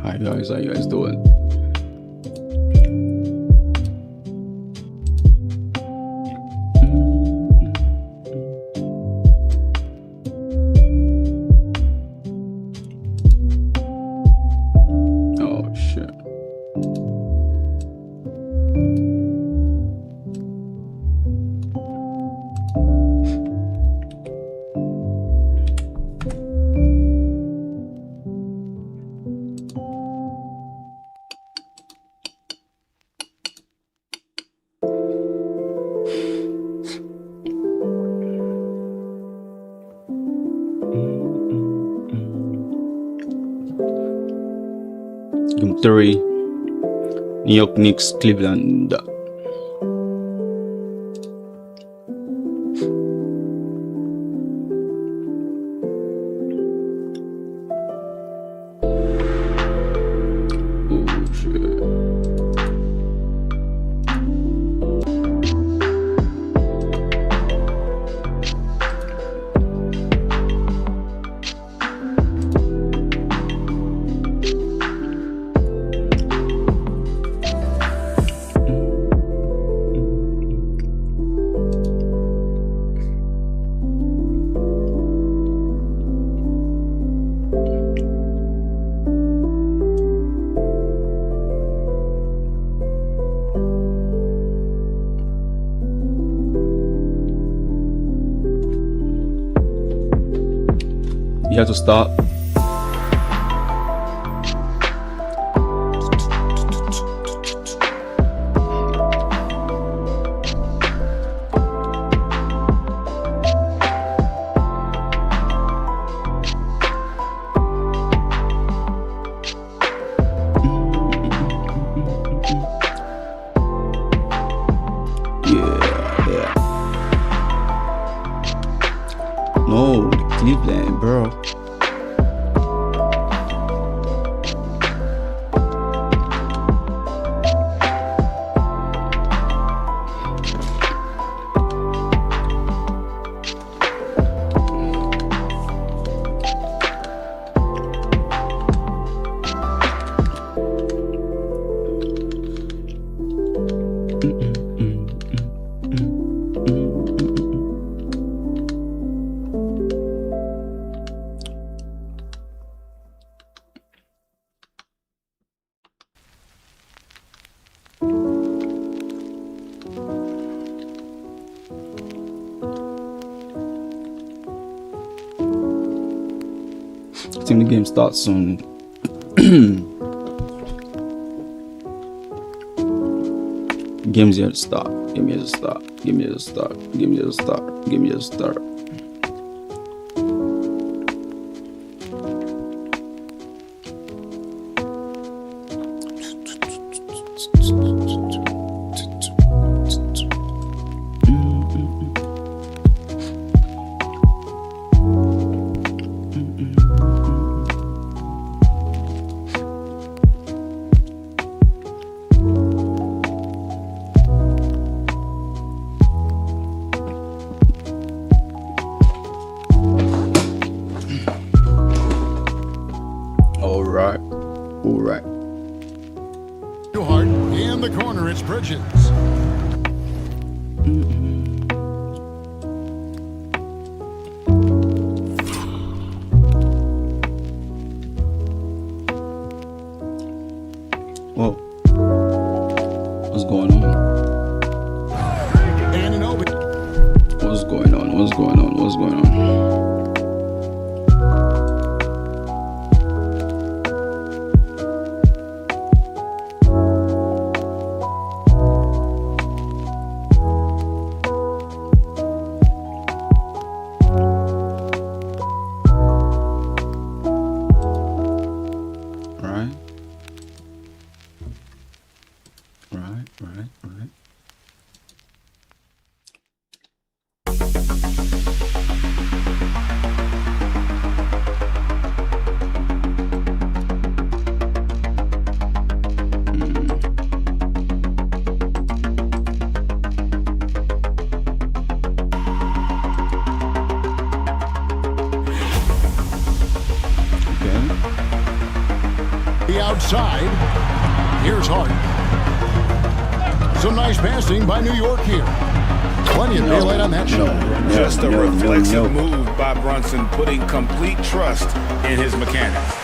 Hi guys, how you guys doing? Oh shit. Game 3, New York Knicks, Cleveland. Oh shit. You have to start. Yeah. No, Cleveland, bro. I think the game starts soon. Game's here to start. Give me a start. Give me a start. Give me a start. Give me a start. All right. Too hard. In the corner, it's Bridges. Whoa. What's going on? And an open. What's going on? What's going on? What's going on? Anunoby outside. Here's Harden. Some nice passing by New York here. Plenty of daylight on that shot. Just a reflexive move by Brunson, putting complete trust in his mechanics.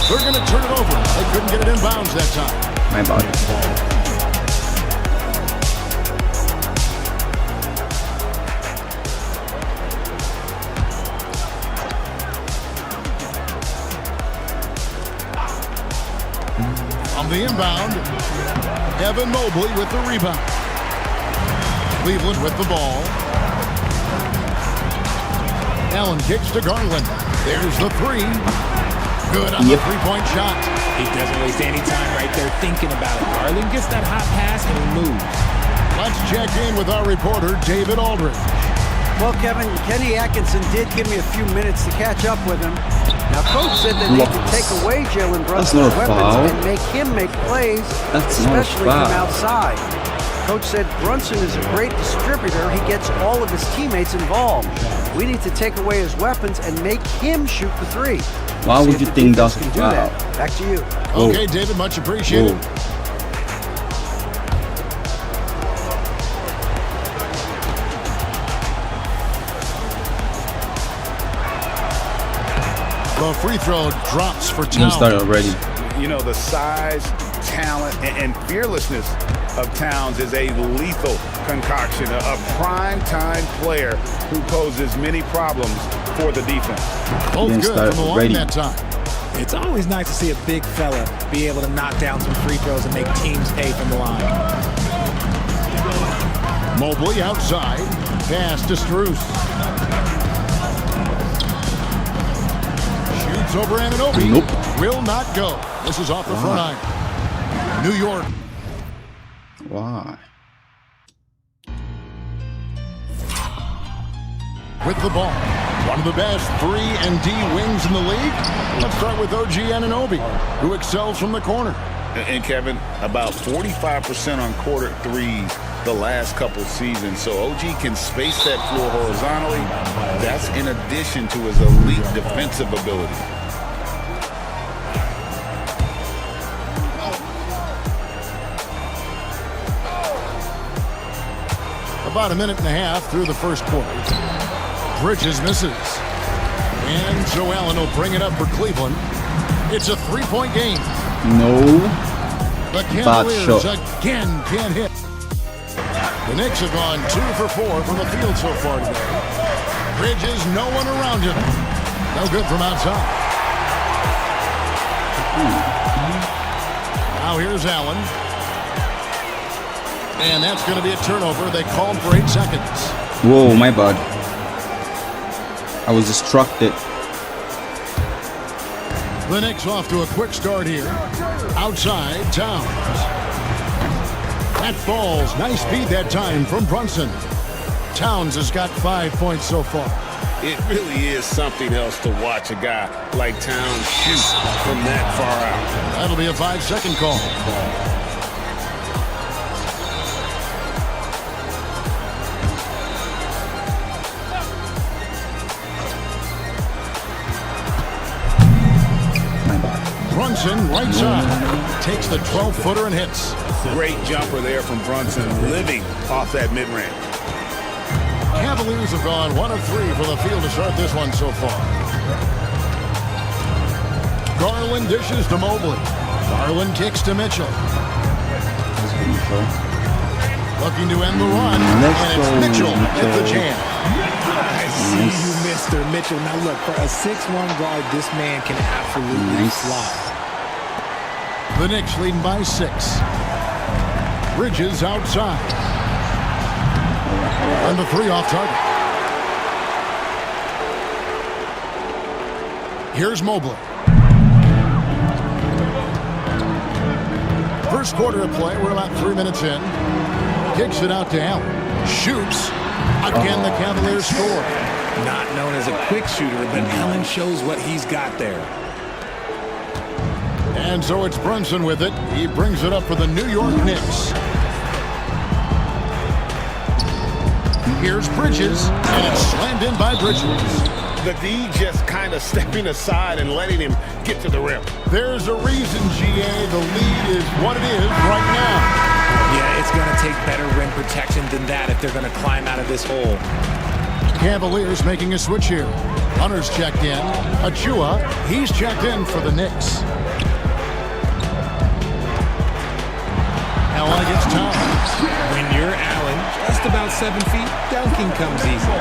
They're going to turn it over. They couldn't get it in bounds that time. My bad. On the inbound, Evan Mobley with the rebound. Cleveland with the ball. Allen kicks to Garland. There's the three. Good on the three-point shot. He doesn't waste any time right there thinking about it. Garland gets that hot pass and he moves. Let's check in with our reporter, David Aldridge. Well, Kevin, Kenny Atkinson did give me a few minutes to catch up with him. Now, Coach said that they could take away Jalen Brunson's weapons and make him make plays, especially from outside. Coach said Brunson is a great distributor. He gets all of his teammates involved. We need to take away his weapons and make him shoot the three. Why would you think that's can do that? Back to you. Okay, David, much appreciated. The free throw drops for Towns. Started already. You know, the size, talent, and fearlessness of Towns is a lethal concoction, a prime-time player who poses many problems for the defense. Both good from the line that time. It's always nice to see a big fella be able to knock down some free throws and make teams pay from the line. Mobley outside. Pass to Strus. Shoots over Anunoby. Nope. Will not go. This is off the front iron. New York. Why? With the ball. One of the best 3 and D wings in the league. Let's start with OG Anunoby, who excels from the corner. And Kevin, about 45% on quarter threes the last couple seasons. So OG can space that floor horizontally. That's in addition to his elite defensive ability. About a minute and a half through the first quarter. Bridges misses. And so Allen will bring it up for Cleveland. It's a three-point game. No. The Cavaliers again can't hit. The Knicks have gone 2 for 4 from the field so far today. Bridges, no one around him. No good from outside. Now here's Allen. And that's going to be a turnover. They called for 8 seconds. Whoa, my bad. I was distracted. The Knicks off to a quick start here. Outside, Towns. That falls. Nice speed that time from Brunson. Towns has got 5 points so far. It really is something else to watch a guy like Towns shoot from that far out. That'll be a 5-second call. Brunson, right side, takes the 12-footer and hits. Great jumper there from Brunson, living off that mid-range. Cavaliers have gone 1 of 3 for the field to start this one so far. Garland dishes to Mobley. Garland kicks to Mitchell. Looking to end the run, and it's Mitchell at the jam. I see you, Mr. Mitchell. Now look, for a 6'1" guard, this man can absolutely fly. The Knicks leading by 6. Bridges outside. And the 3 off target. Here's Mobley. First quarter of play, we're about 3 minutes in. Kicks it out to Allen. Shoots. Again, the Cavaliers score. Not known as a quick shooter, but Allen shows what he's got there. And so it's Brunson with it. He brings it up for the New York Knicks. Here's Bridges, and it's slammed in by Bridges. The D just kind of stepping aside and letting him get to the rim. There's a reason, GA. The lead is what it is right now. Yeah, it's going to take better rim protection than that if they're going to climb out of this hole. Cavaliers making a switch here. Hunter's checked in. Achua, he's checked in for the Knicks. Allen against Towns. When you're Allen, just about 7 feet, dunking comes easy.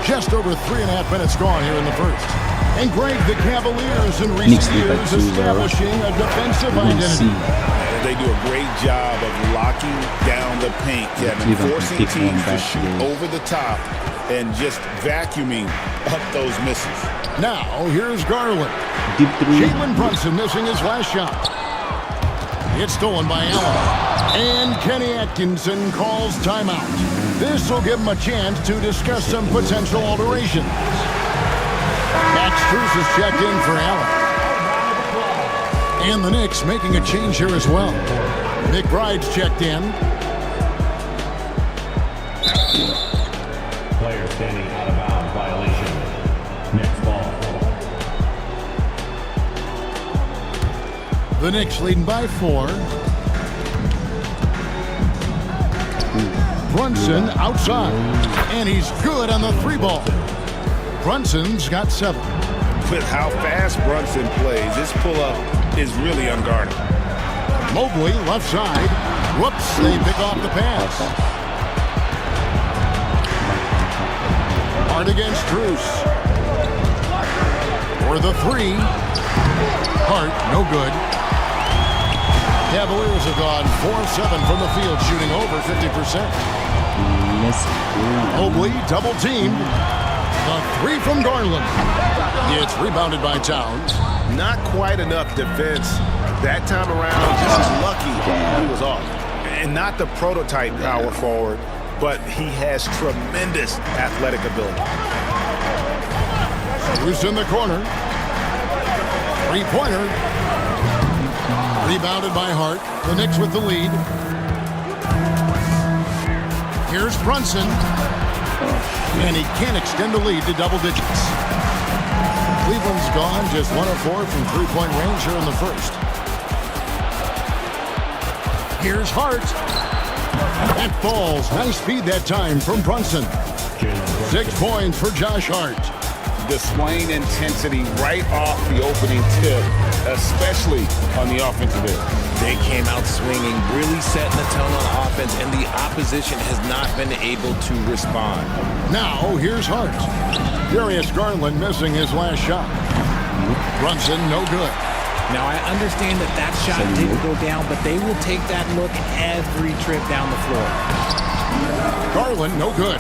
Just over 3.5 minutes gone here in the first. And Greg, the Cavaliers in recent years establishing a defensive identity. They do a great job of locking down the paint, Kevin, forcing teams to shoot over the top and just vacuuming up those misses. Now, here's Garland. Deep three. Jalen Brunson missing his last shot. It's stolen by Allen. And Kenny Atkinson calls timeout. This will give him a chance to discuss some potential alterations. Max Strus is checked in for Allen. And the Knicks making a change here as well. McBride's checked in. Player standing out of bounds, violation. Next ball. The Knicks leading by 4. Brunson outside. And he's good on the 3 ball. Brunson's got 7. With how fast Brunson plays, this pull-up is really unguarded. Mobley left side. Whoops, they pick off the pass. Hart against Strus. For the 3. Hart, no good. Cavaliers have gone 4-7 from the field, shooting over 50%. Mobley double teamed. The 3 from Garland. It's rebounded by Towns. Not quite enough defense that time around. Just lucky he was off. And not the prototype power forward, but he has tremendous athletic ability. Who's in the corner? 3-pointer. Rebounded by Hart. The Knicks with the lead. Here's Brunson. And he can't extend the lead to double digits. Cleveland's gone just 1 of 4 from 3-point range here in the first. Here's Hart. That falls. Nice speed that time from Brunson. 6 points for Josh Hart. Displaying intensity right off the opening tip, especially on the offensive end. They came out swinging, really setting the tone on offense, and the opposition has not been able to respond. Now, here's Hart. Darius Garland missing his last shot. Brunson, no good. Now, I understand that shot didn't go down, but they will take that look every trip down the floor. Garland, no good.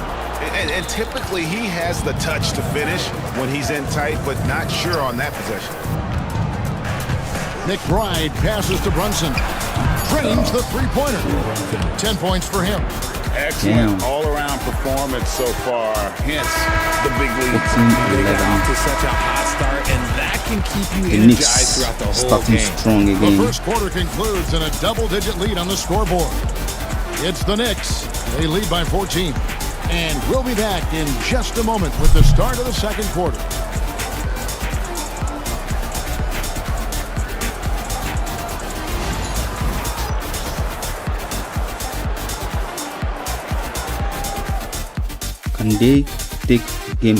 And typically he has the touch to finish when he's in tight, but not sure on that possession. McBride passes to Brunson. Drains the 3-pointer. 10 points for him. Excellent all-around performance so far, hence the big lead. They got off to such a hot start, and that can keep you energized throughout the whole game. Strong again. The first quarter concludes in a double-digit lead on the scoreboard. It's the Knicks. They lead by 14. And we'll be back in just a moment with the start of the second quarter. Can they take game?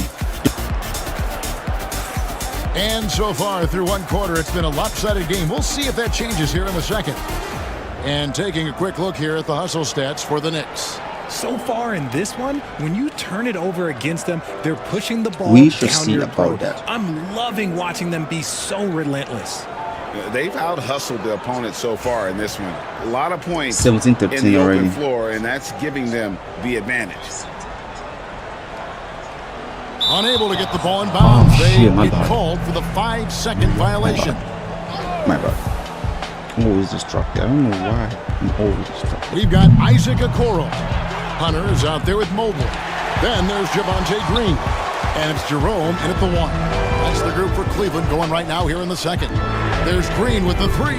And so far through one quarter, it's been a lopsided game. We'll see if that changes here in the second. And taking a quick look here at the hustle stats for the Knicks. So far in this one, when you turn it over against them, they're pushing the ball down your throat. I'm loving watching them be so relentless. They've out-hustled the opponent so far in this one. A lot of points 17-13 in the already. open floor, and that's giving them the advantage. Unable to get the ball in bounds. They get called for the 5-second violation. My bad. I'm always distracted. I don't know why I'm always distracted. We've got Isaac Okoro. Hunter is out there with Mobley. Then there's Javonte Green. And it's Jerome in at the 1. That's the group for Cleveland going right now here in the second. There's Green with the 3.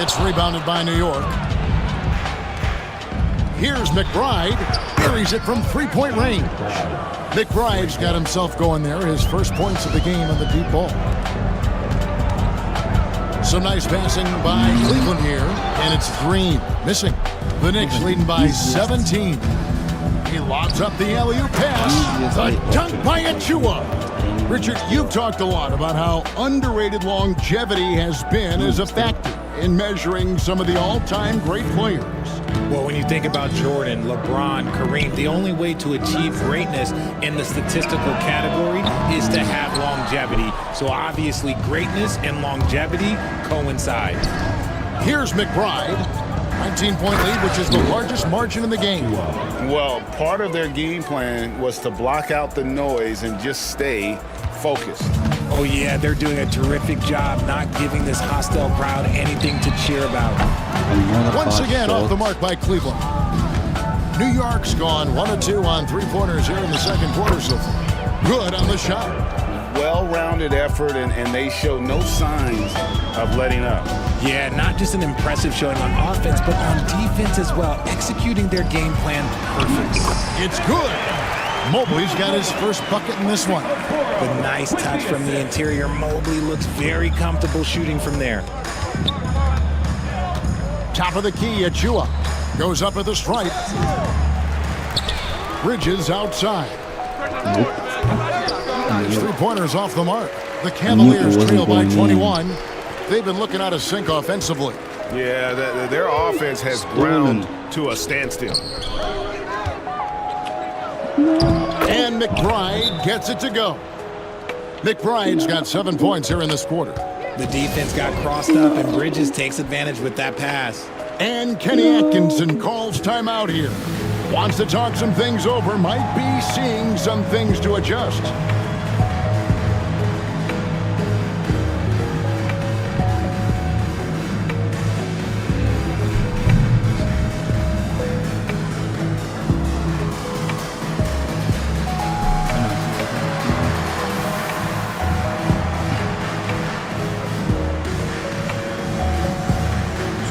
It's rebounded by New York. Here's McBride. Buries it from three-point range. McBride's got himself going there. His first points of the game on the deep ball. Some nice passing by Cleveland here. And it's Green missing. The Knicks leading by 17. He lobs up the alley-oop pass. A dunk by Achua. Richard, you've talked a lot about how underrated longevity has been as a factor in measuring some of the all-time great players. Well, when you think about Jordan, LeBron, Kareem, the only way to achieve greatness in the statistical category is to have longevity. So obviously greatness and longevity coincide. Here's McBride. 19-point lead, which is the largest margin in the game. Well, part of their game plan was to block out the noise and just stay focused. Oh, yeah, they're doing a terrific job not giving this hostile crowd anything to cheer about. Once again, off the mark by Cleveland. New York's gone 1 of 2 on three-pointers here in the second quarter so far. Good on the shot. Well-rounded effort, and they show no signs of letting up. Yeah, not just an impressive showing on offense, but on defense as well, executing their game plan perfect. It's good. Mobley's got his first bucket in this one. The nice touch from the interior. Mobley looks very comfortable shooting from there. Top of the key, Achua goes up at the stripe. Bridges outside. His three-pointers off the mark. The Cavaliers trail by 21. They've been looking out of sync offensively. Yeah, their offense has ground to a standstill. And McBride gets it to go. McBride's got 7 points here in this quarter. The defense got crossed up, and Bridges takes advantage with that pass. And Kenny Atkinson calls timeout here. Wants to talk some things over, might be seeing some things to adjust.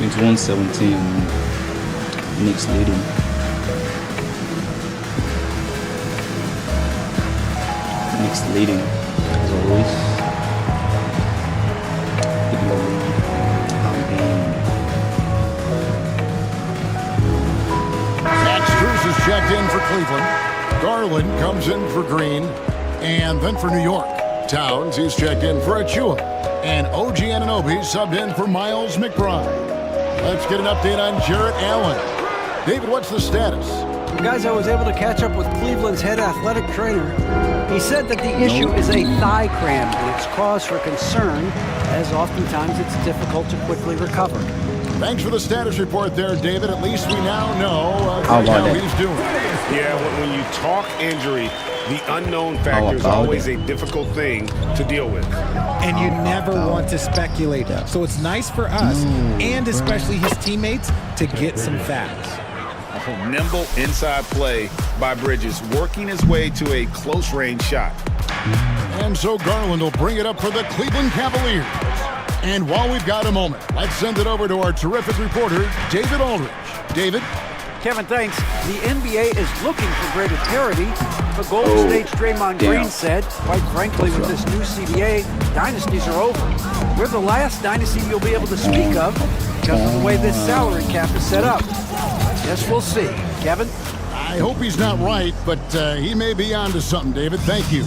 It's 117. Knicks leading. Knicks leading, as always. Max Strus is checked in for Cleveland. Garland comes in for Green. And then for New York, Towns, he's checked in for Achua. And OG Anunoby subbed in for Miles McBride. Let's get an update on Jarrett Allen. David, what's the status? Guys, I was able to catch up with Cleveland's head athletic trainer. He said that the issue is a thigh cramp, and it's cause for concern, as oftentimes it's difficult to quickly recover. Thanks for the status report there, David. At least we now know how he's doing. Yeah, when you talk injury, the unknown factor is always a difficult thing to deal with. And you never want to speculate. So it's nice for us, and especially his teammates, to get some facts. Nimble inside play by Bridges, working his way to a close-range shot. And so Garland will bring it up for the Cleveland Cavaliers. And while we've got a moment, let's send it over to our terrific reporter, David Aldridge. David? Kevin, thanks. The NBA is looking for greater parity, but Golden State's Draymond Green said, quite frankly, with this new CBA, dynasties are over. We're the last dynasty you'll be able to speak of because of the way this salary cap is set up. Guess we'll see. Kevin? I hope he's not right, but he may be onto something, David. Thank you.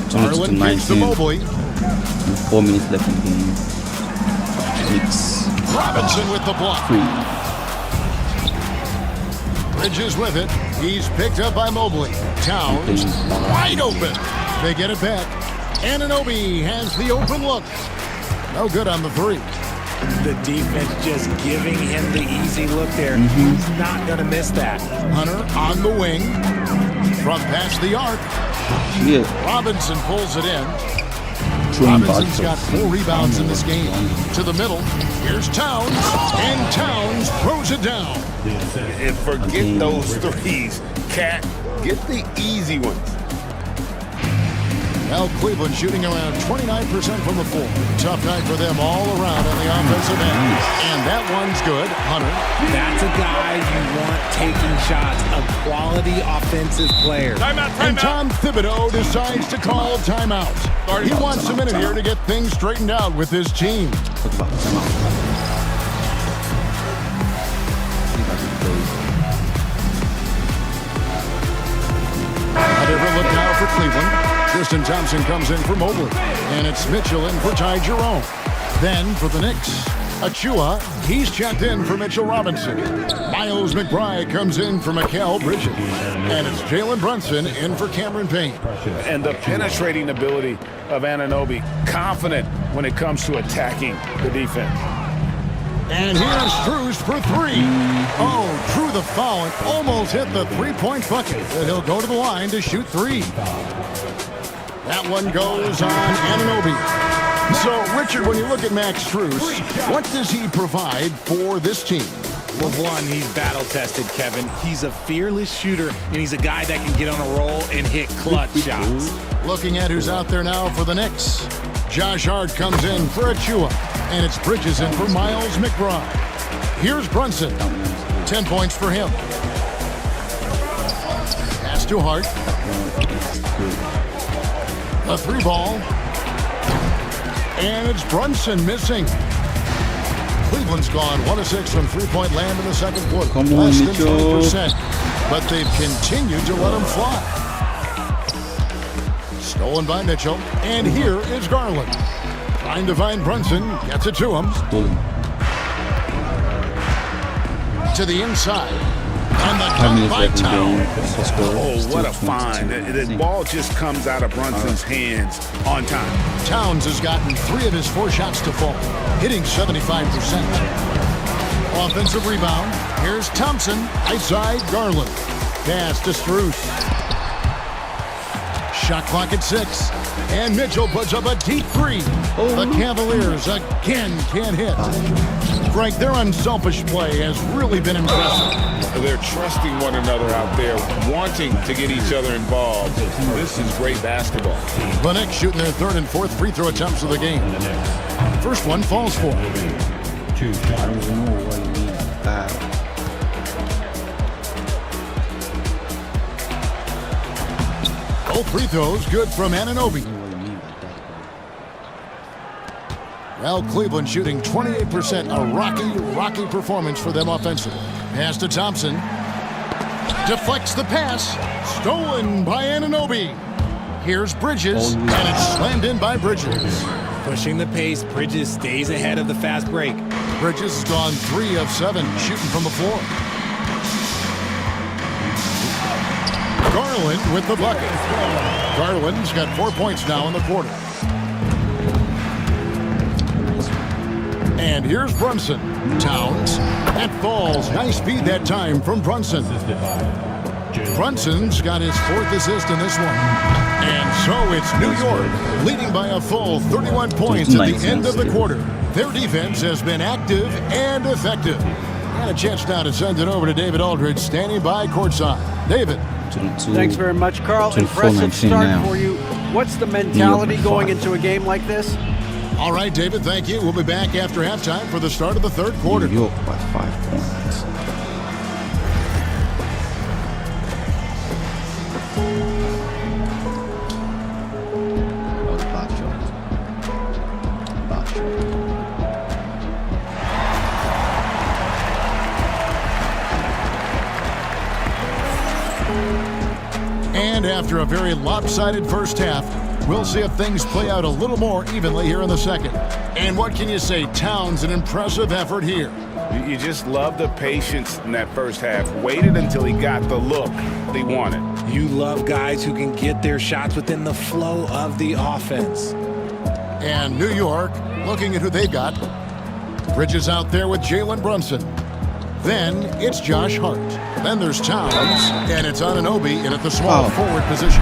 Garland kicks to Mobley. 4 minutes left in the game. Knicks. Robinson with the block. Bridges with it. He's picked up by Mobley. Towns wide open. They get it back. Anunoby has the open look. No good on the three. The defense just giving him the easy look there. He's not going to miss that. Hunter on the wing. From past the arc. Robinson pulls it in. Robinson's got 4 rebounds in this game. To the middle. Here's Towns. And Towns throws it down. And forget those threes, Cat. Get the easy ones. Well, Cleveland shooting around 29% from the floor. Tough night for them all around on the offensive end. And that one's good. Hunter. That's a guy you want taking shots. A quality offensive player. And Tom Thibodeau decides to call timeout. He wants a minute here to get things straightened out with his team. A different look now for Cleveland. Tristan Thompson comes in for Mobley. And it's Mitchell in for Ty Jerome. Then for the Knicks, Achua, he's checked in for Mitchell Robinson. Miles McBride comes in for Mikal Bridges. And it's Jalen Brunson in for Cameron Payne. And the penetrating ability of Anunoby, confident when it comes to attacking the defense. And here's Strus for three. Oh, drew the foul and almost hit the three-point bucket. But he'll go to the line to shoot three. That one goes on Anunoby. So, Richard, when you look at Max Strus, what does he provide for this team? Well, one, he's battle-tested, Kevin. He's a fearless shooter, and he's a guy that can get on a roll and hit clutch shots. Looking at who's out there now for the Knicks. Josh Hart comes in for Achua, and it's Bridges in for Miles McBride. Here's Brunson. 10 points for him. Pass to Hart. A three ball. And it's Brunson missing. Cleveland's gone 1 of 6 from three-point land in the second quarter. Come on, Less than Mitchell. 20%. But they've continued to let him fly. Stolen by Mitchell. And here is Garland. Trying to find Brunson. Gets it to him. To the inside. And the dunk by Town. Oh, what a find. The ball just comes out of Brunson's hands on time. Towns has gotten 3 of his 4 shots to fall, hitting 75%. Offensive rebound. Here's Thompson. Outside Garland. Pass to Strus. Shot clock at 6. And Mitchell puts up a deep three. The Cavaliers again can't hit. Frank, their unselfish play has really been impressive. They're trusting one another out there, wanting to get each other involved. This is great basketball. The Knicks shooting their 3rd and 4th free throw attempts of the game. First one falls for. Both free throws good from Anunoby. Well, Cleveland shooting 28%. A rocky performance for them offensively. Pass to Thompson. Deflects the pass. Stolen by Anunoby. Here's Bridges. And it's slammed in by Bridges. Pushing the pace, Bridges stays ahead of the fast break. Bridges has gone 3 of 7 shooting from the floor. Garland with the bucket. Garland's got 4 points now in the quarter. And here's Brunson. Towns. That falls. Nice feed that time from Brunson. Brunson's got his 4th assist in this one. And so it's New York leading by a full 31 points at the end of the quarter. Their defense has been active and effective. And a chance now to send it over to David Aldridge standing by courtside. David. Thanks very much, Carl. Impressive start for you. What's the mentality going into a game like this? All right, David, thank you. We'll be back after halftime for the start of the 3rd quarter. New York by 5 points. That was a bad shot. Bad shot. And after a very lopsided first half, we'll see if things play out a little more evenly here in the second. And what can you say? Towns, an impressive effort here. You just love the patience in that first half. Waited until he got the look he wanted. You love guys who can get their shots within the flow of the offense. And New York, looking at who they've got. Bridges out there with Jalen Brunson. Then it's Josh Hart. Then there's Towns, and it's Anunoby in at the small forward position.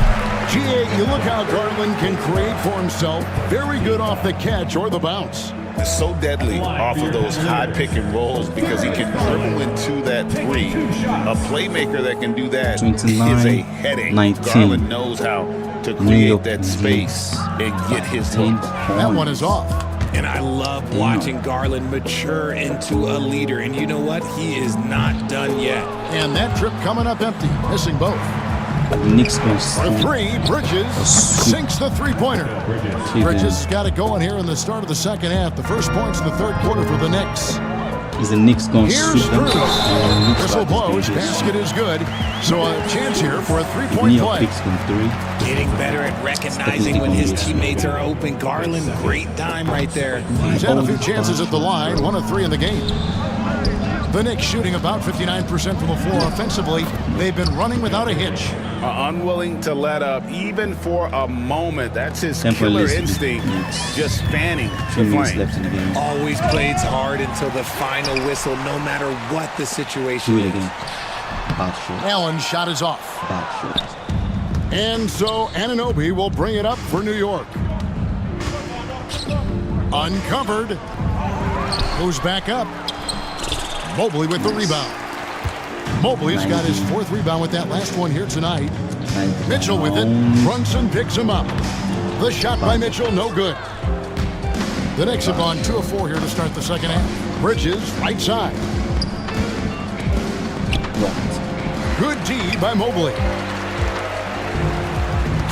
GA, you look how Garland can create for himself. Very good off the catch or the bounce. so deadly off of those high pick and rolls because he can dribble into that three. A playmaker that can do that is a headache. 19. Garland knows how to create that space and get his look. That one is off. And I love watching Garland mature into a leader. And you know what? He is not done yet. And that trip coming up empty, missing both. Knicks going For three, Bridges sinks the three-pointer. Bridges got it going here in the start of the second half. The first points in the third quarter for the Knicks. Is the Knicks going to Here's shoot them? Whistle blows, basket is good. So a chance here for a three-point play. Getting better at recognizing when his teammates are open. Garland, great dime right there. He's had a few chances at the line, 1 of 3 in the game. The Knicks shooting about 59% from the floor offensively. They've been running without a hitch. Unwilling to let up even for a moment. That's his killer instinct, just fanning the flame. Always plays hard until the final whistle, no matter what the situation is. Allen's shot is off. And so Anunoby will bring it up for New York. Uncovered. Goes back up. Mobley with the rebound. Mobley's got his 4th rebound with that last one here tonight. Mitchell with it. Brunson picks him up. The shot by Mitchell, no good. The Knicks have gone 2 of 4 here to start the second half. Bridges, right side. Good D by Mobley.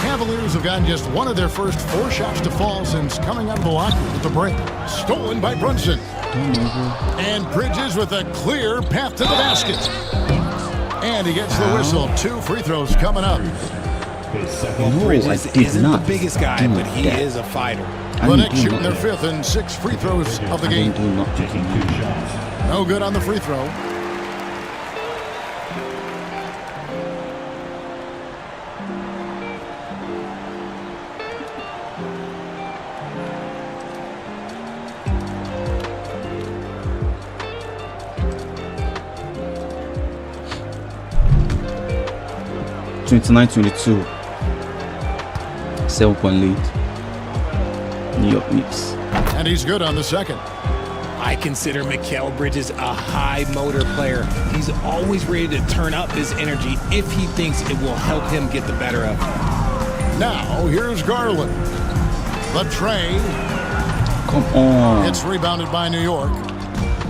Cavaliers have gotten just one of their first 4 shots to fall since coming out of the locker room at the break. Stolen by Brunson. And Bridges with a clear path to the basket. And he gets the whistle. 2 free throws coming up. Bridges isn't the biggest guy, but he is a fighter. The Knicks shooting their 5th and 6th free throws of the game. No good on the free throw. (29-22). 7-point lead. New York Knicks. And he's good on the second. I consider Mikal Bridges a high motor player. He's always ready to turn up his energy if he thinks it will help him get the better of him. Now, here's Garland. The tray. Come on. It's rebounded by New York.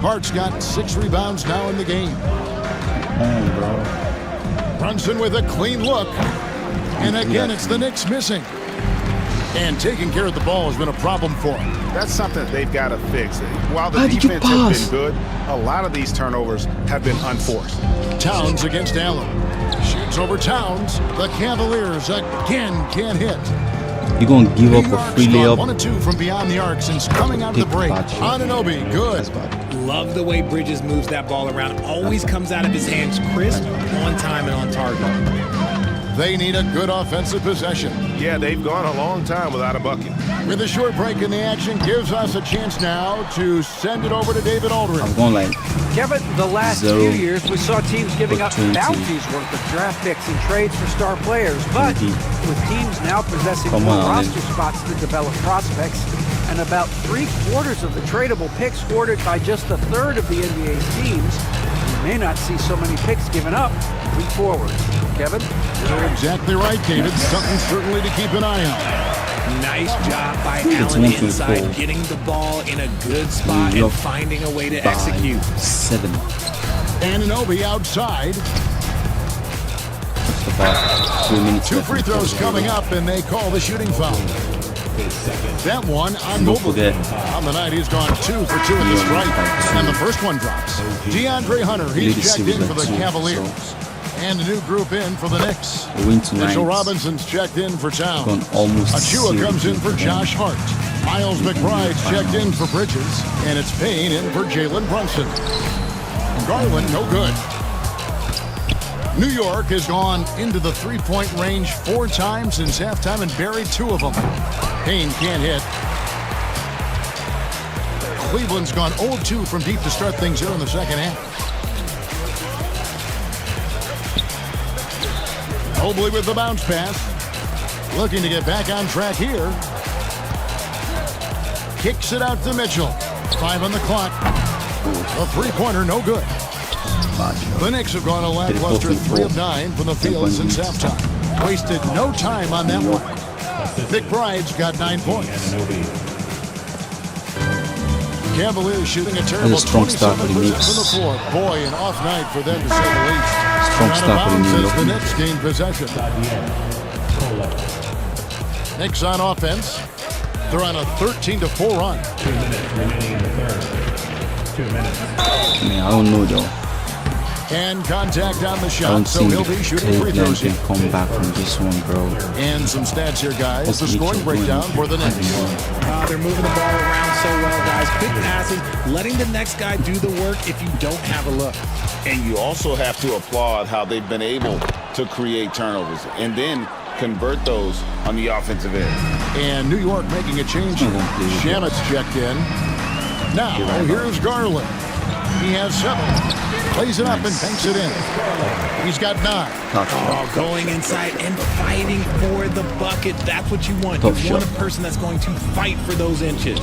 Hart's got 6 rebounds now in the game. Come on, bro. Brunson with a clean look. And again, it's the Knicks missing. And taking care of the ball has been a problem for him. That's something they've got to fix. While the defense has been good, a lot of these turnovers have been unforced. Towns against Allen. Shoots over Towns. The Cavaliers again can't hit. You're going to give up a free layup? 1 of 2 from beyond the arc since coming out of the break. Anunoby, good. Love the way Bridges moves that ball around. Always comes out of his hands crisp, on time, and on target. They need a good offensive possession. Yeah, they've gone a long time without a bucket. With a short break in the action, gives us a chance now to send it over to David Aldridge. I'm going like Kevin, the last few years, we saw teams giving up bounties worth of draft picks and trades for star players. But with teams now possessing more roster spots to develop prospects, and about 3/4 of the tradable picks hoarded by just a third of the NBA's teams, we may not see so many picks given up moving forward. Kevin? You're exactly right, David. Something certainly to keep an eye on. Nice job by Allen inside, getting the ball in a good spot and finding a way to execute. 7. Anunoby outside. About 2 minutes. 2 free throws coming up, and they call the shooting foul. That one on Mobley. On the night, he's gone 2 for 2 in the strike, and the first one drops. DeAndre Hunter, he's checked in for the Cavaliers. And a new group in for the Knicks. Mitchell Robinson's checked in for Towns. Achua comes in for Josh Hart. Miles McBride's checked in for Bridges. And it's Payne in for Jalen Brunson. Garland, no good. New York has gone into the 3-point range 4 times since halftime and buried 2 of them. Payne can't hit. Cleveland's gone 0-2 from deep to start things here in the second half. Mobley with the bounce pass. Looking to get back on track here. kicks it out to Mitchell. 5 on the clock. A three-pointer, no good. The Knicks have gone a lackluster 3 of 9 from the field since halftime. Wasted no time on that one. McBride's got 9 points. Cavaliers shooting a terrible 27% from the floor. Boy, an off night for them to say the least. Strong start for the New York the Knicks gain possession. Knicks on offense. They're on a 13-4 run. 2 minutes remaining in the third. 2 minutes. Man, I don't know though. And contact on the I shot, don't so think he'll be shooting free Cleveland throws. can come back from this one, bro. And some stats here, guys. What's The scoring Mitchell breakdown doing? for the Knicks. They're moving the ball around so well, guys. Quick passes, letting the next guy do the work if you don't have a look. And you also have to applaud how they've been able to create turnovers and then convert those on the offensive end. And New York making a change here. Shamit's checked in. Now, here's Garland. He has 7. Plays it up and banks it in. He's got 9. Oh, going inside and fighting for the bucket. That's what you want. Tough You want a shot. person that's going to fight for those inches.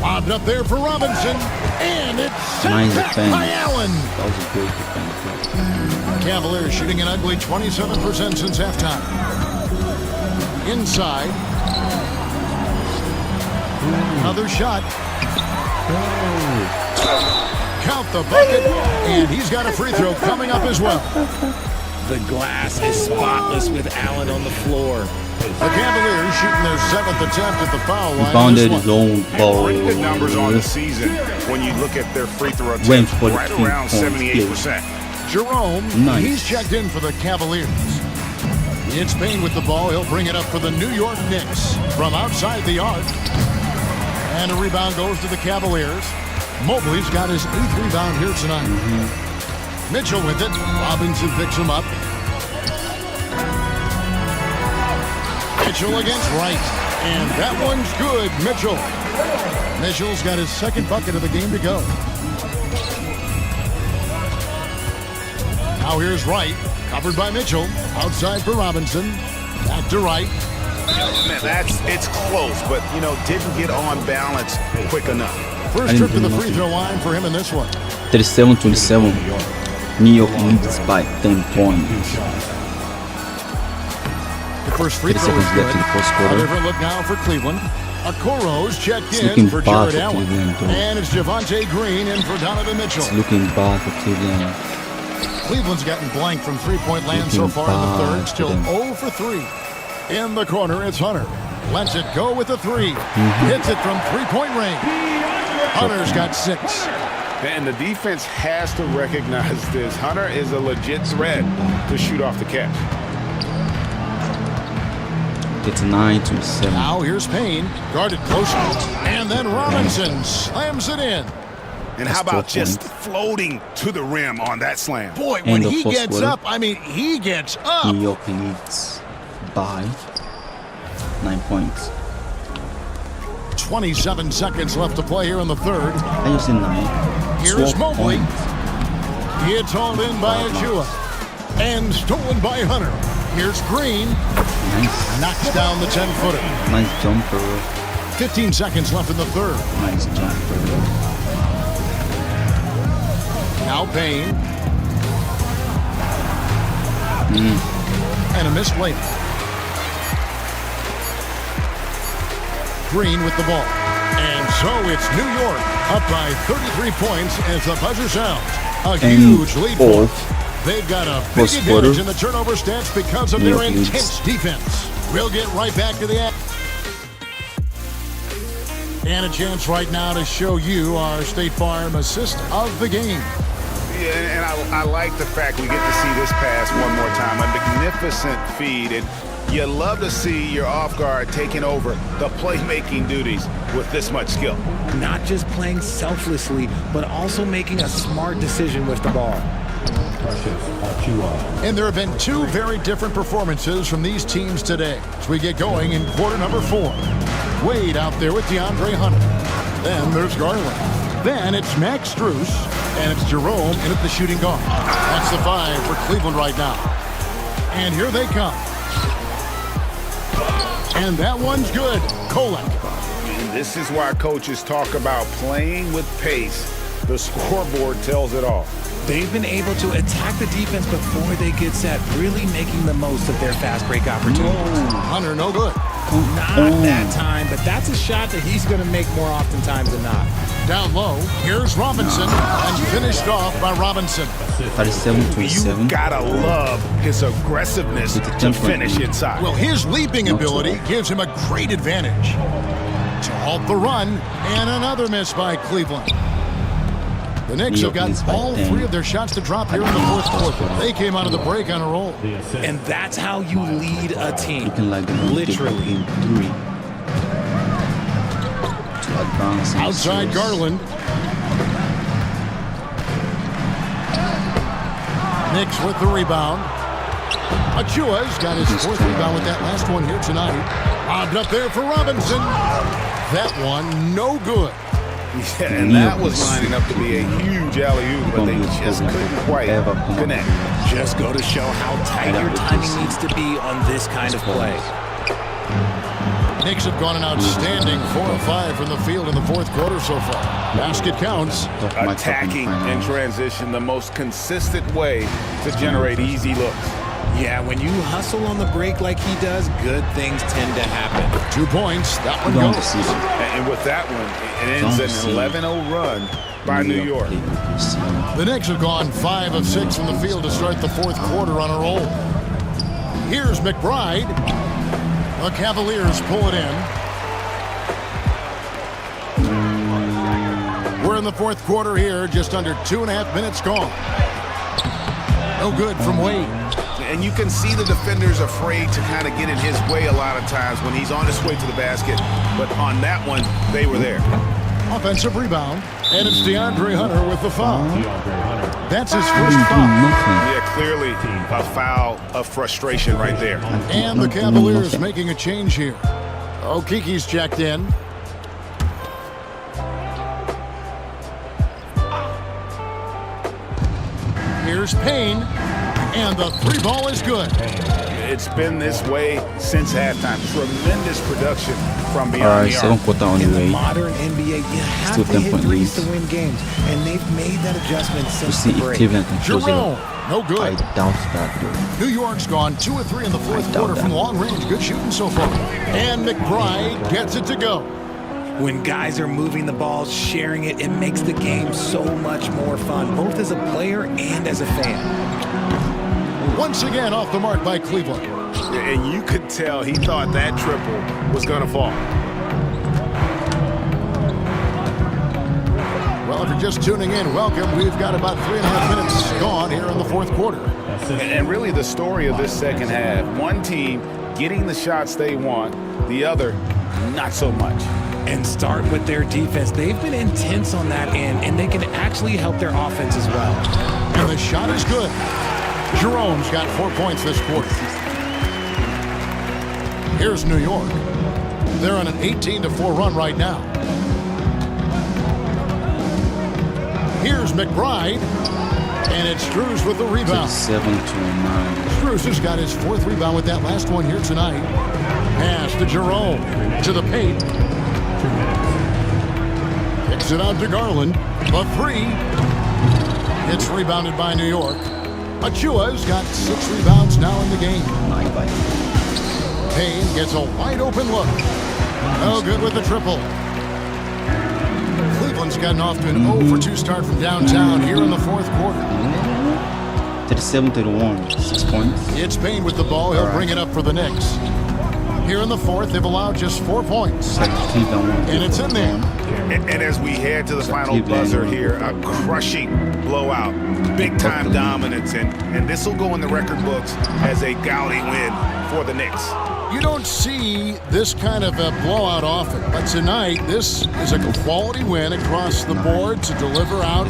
Lobbed up there for Robinson. And it's sent Nice back defense. by Allen. That was a great defense. Cavaliers shooting an ugly 27% since halftime. Inside. Another shot. Count the bucket, and he's got a free throw coming up as well. The glass is spotless with Allen on the floor. The Cavaliers shooting their 7th attempt at the foul line. Bounded This his one. own ball. Pretty good numbers on the season when you look at their free throw Went attempts, for the right 3 around points. 78%. Jerome, Nice. he's checked in for the Cavaliers. It's Payne with the ball. He'll bring it up for the New York Knicks from outside the arc. And a rebound goes to the Cavaliers. Mobley's got his 8th rebound here tonight. Mitchell with it. Robinson picks him up. Mitchell against Wright. And that one's good, Mitchell. Mitchell's got his 2nd bucket of the game to go. Now here's Wright. Covered by Mitchell. Outside for Robinson. Back to Wright. Man, it's close, but, didn't get on balance quick enough. First trip to the free throw line for him in this one. 37-27. New York leads by 10 points. The first free 30 throw is seconds good. left in the first A quarter. different look now for Cleveland. Okoro's checked It's in looking for bad Jared for Allen. Cleveland, though. And it's Javonte Green in for Donovan Mitchell. It's looking bad for Cleveland. Cleveland's gotten blank from three-point land so Looking far in the bad third. for Still them. 0 for 3. In the corner, it's Hunter. Lets it go with a 3. Hits it from three-point range. Hunter's got 6. And the defense has to recognize this. Hunter is a legit threat to shoot off the catch. It's 9-7. Now here's Payne. Guarded closely. And then Robinson slams it in. And how about just floating to the rim on that slam? Boy, when End of he first gets quarter. up, he gets up. New York leads by 9 points. 27 seconds left to play here in the third. I just said 9. Here's 12 Mobley. points. It's hauled in by Achua. And stolen by Hunter. Here's Green. Nice. Knocks down the 10-footer. Nice jumper. 15 seconds left in the third. Nice jumper. Now Payne. And a missed layup. Green with the ball. And so it's New York up by 33 points as the buzzer sounds. A huge lead for them. They've got a big First advantage quarter. in the turnover stats because of New their York leads. intense defense. We'll get right back to the act. And a chance right now to show you our State Farm assist of the game. Yeah, and I like the fact we get to see this pass one more time. A magnificent feed, and you love to see your off guard taking over the playmaking duties with this much skill. Not just playing selflessly, but also making a smart decision with the ball. And there have been 2 very different performances from these teams today as we get going in quarter number 4. Wade out there with DeAndre Hunter. Then there's Garland. Then it's Max Strus, and it's Jerome in at the shooting guard. That's the 5 for Cleveland right now. And here they come. And that one's good. Kolek. And this is why coaches talk about playing with pace. The scoreboard tells it all. They've been able to attack the defense before they get set, really making the most of their fast break opportunities. Hunter, no good. Not that time, but that's a shot that he's going to make more oftentimes than not. Down low, here's Robinson, and finished off by Robinson. 37-27. You gotta love his aggressiveness to finish inside. Well, his leaping ability gives him a great advantage. To halt the run, and another miss by Cleveland. The Knicks have got all three of their shots to drop here in the fourth quarter. They came out of the break on a roll. And that's how you lead a team. You can like literally. Outside Garland. Knicks with the rebound. Achua's got his fourth rebound with that last one here tonight. Lobbed up there for Robinson. That one, no good. Yeah, and that was lining up to be a huge alley-oop, but they just couldn't quite connect. Just go to show how tight your timing needs to be on this kind of play. Knicks have gone an outstanding 4 of 5 from the field in the fourth quarter so far. Basket counts. Attacking in transition, the most consistent way to generate easy looks. Yeah, when you hustle on the break like he does, good things tend to happen. 2 points, that one goes. And with that one, it ends an 11-0 run by New York. The Knicks have gone 5 of 6 from the field to start the fourth quarter on a roll. Here's McBride. The Cavaliers pull it in. We're in the fourth quarter here, just under 2.5 minutes gone. No good from Wade. And you can see the defenders afraid to kind of get in his way a lot of times when he's on his way to the basket. But on that one, they were there. Offensive rebound. And it's DeAndre Hunter with the foul. That's his first foul. Yeah, clearly a foul of frustration right there. And the Cavaliers making a change here. Okiki's checked in. Here's Payne. And the three ball is good. It's been this way since halftime. Tremendous production from beyond the arc. In the modern NBA, you have to hit threes to win games, and they've made that adjustment since the break. Jerome, no good. I doubt that, dude. New York's gone 2 of 3 in the fourth quarter from long range. Good shooting so far. And McBride gets it to go. When guys are moving the ball, sharing it, it makes the game so much more fun, both as a player and as a fan. Once again off the mark by Cleveland. And you could tell he thought that triple was going to fall. Well, if you're just tuning in, welcome. We've got about 3.5 minutes gone here in the fourth quarter. And really the story of this second half, one team getting the shots they want, the other not so much. And start with their defense. They've been intense on that end, and they can actually help their offense as well. And the shot is good. Jerome's got 4 points this quarter. Here's New York. They're on an 18-4 run right now. Here's McBride. And it's Strus with the rebound. 7-9. Strus has got his 4th rebound with that last one here tonight. Pass to Jerome. To the paint. Kicks it out to Garland. The 3. It's rebounded by New York. Achua's got 6 rebounds now in the game. Payne gets a wide open look. No good with the triple. Cleveland's gotten off to an 0-for-2 start from downtown here in the fourth quarter. 37-31, 6 points. It's Payne with the ball. He'll bring it up for the Knicks. Here in the fourth, they've allowed just 4 points. And it's in there. And as we head to the final buzzer here, a crushing blowout, big-time dominance, and this will go in the record books as a gaudy win for the Knicks. You don't see this kind of a blowout often, but tonight this is a quality win across the board to deliver out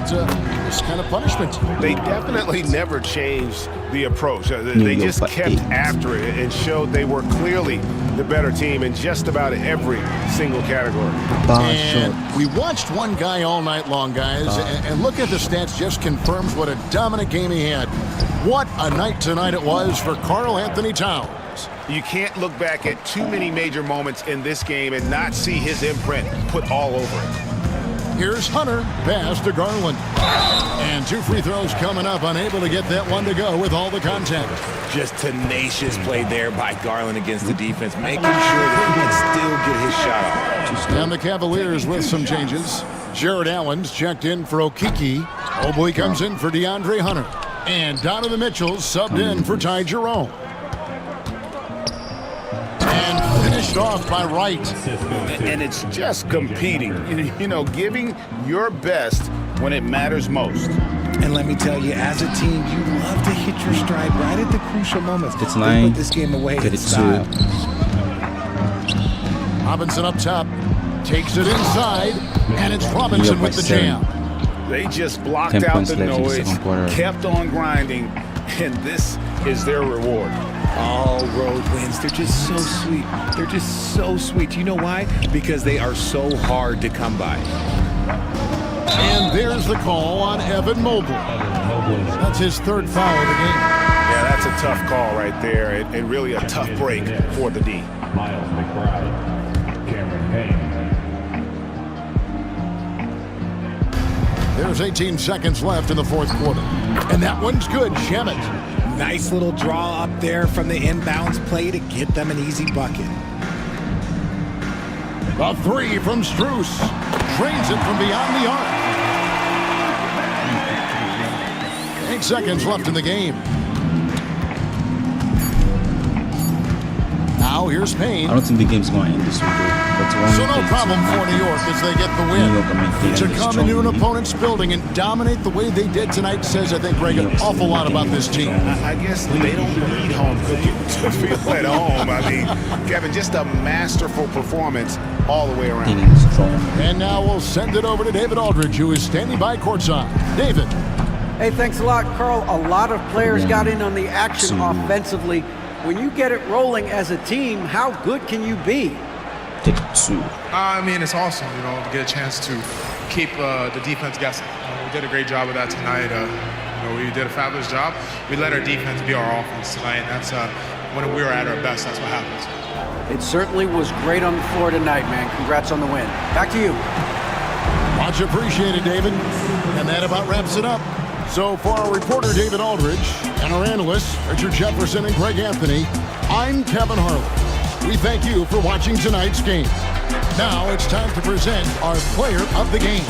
this kind of punishment. They definitely never changed the approach. They just kept after it and showed they were clearly the better team in just about every single category. And we watched one guy all night long, guys, and look at the stats, just confirms what a dominant game he had. What a night tonight it was for Karl Anthony Towns. You can't look back at too many major moments in this game and not see his imprint put all over it. Here's Hunter, pass to Garland. And 2 free throws coming up, unable to get that one to go with all the contact. Just tenacious play there by Garland against the defense, making sure that he can still get his shot off. And the Cavaliers with some changes. Jared Allen's checked in for Okiki. Mobley comes in for DeAndre Hunter. And Donovan Mitchell subbed in for Ty Jerome. And finished off by Wright. And it's just competing, you know, giving your best when it matters most. And let me tell you, as a team, you love to hit your stride right at the crucial moments. It's 9. Put this game away Get in it style. 2. Robinson up top. Takes it inside. And it's Robinson with the jam. They just blocked 10 out points the left in the noise, second quarter. kept on grinding, and this is their reward. All road wins. They're just so sweet. They're just so sweet. You know why? Because they are so hard to come by. And there's the call on Evan Mobley. That's his 3rd foul of the game. Yeah, that's a tough call right there, and really a tough break for the D. Miles McBride. Cameron Payne. There's 18 seconds left in the 4th quarter. And that one's good. Shemet. Nice little draw up there from the inbounds play to get them an easy bucket. The 3 from Strus. Drains it from beyond the arc. 8 seconds left in the game. Now here's Payne. I don't think the game's going to end this week. So no problem for New York as they get the win. To come into an opponent's building and dominate the way they did tonight says, I think, Greg, an awful lot about this team. I guess they don't need home cooking to feel at home. I mean, Kevin, just a masterful performance all the way around. And now we'll send it over to David Aldridge, who is standing by courtside. David. Hey, thanks a lot, Karl. A lot of players got in on the action offensively. When you get it rolling as a team, how good can you be? Take 2. I mean, it's awesome, you know, to get a chance to keep the defense guessing. We did a great job of that tonight. We did a fabulous job. We let our defense be our offense tonight, and that's when we were at our best, that's what happens. It certainly was great on the floor tonight, man. Congrats on the win. Back to you. Much appreciated, David. And that about wraps it up. So for our reporter, David Aldridge, and our analysts, Richard Jefferson and Greg Anthony, I'm Kevin Harlan. We thank you for watching tonight's game. Now it's time to present our player of the game.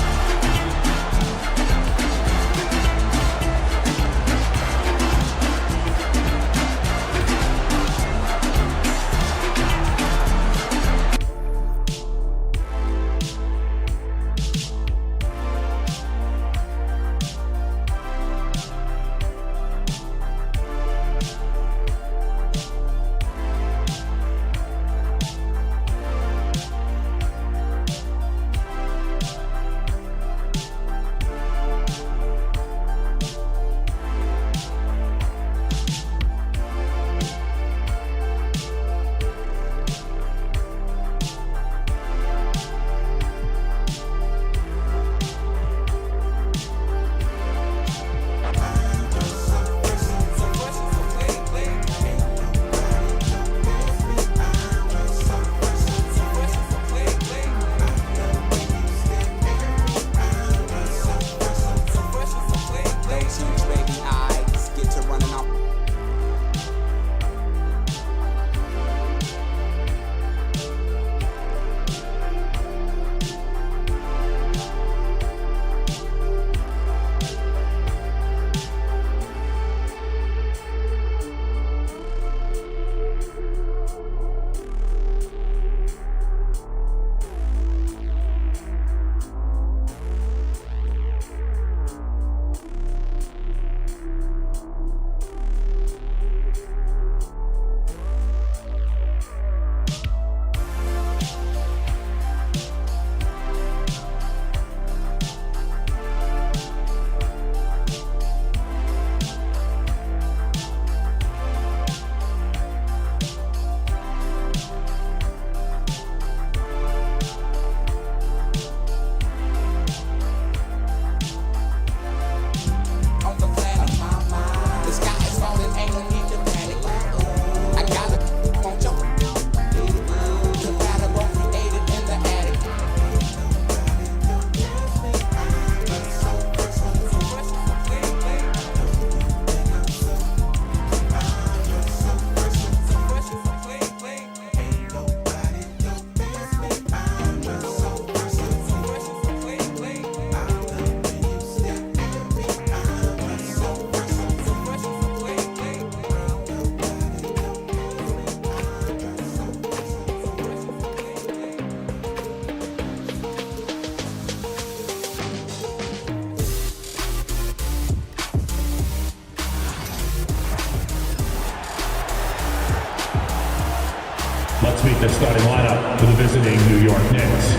Let's meet the starting lineup for the visiting New York Knicks.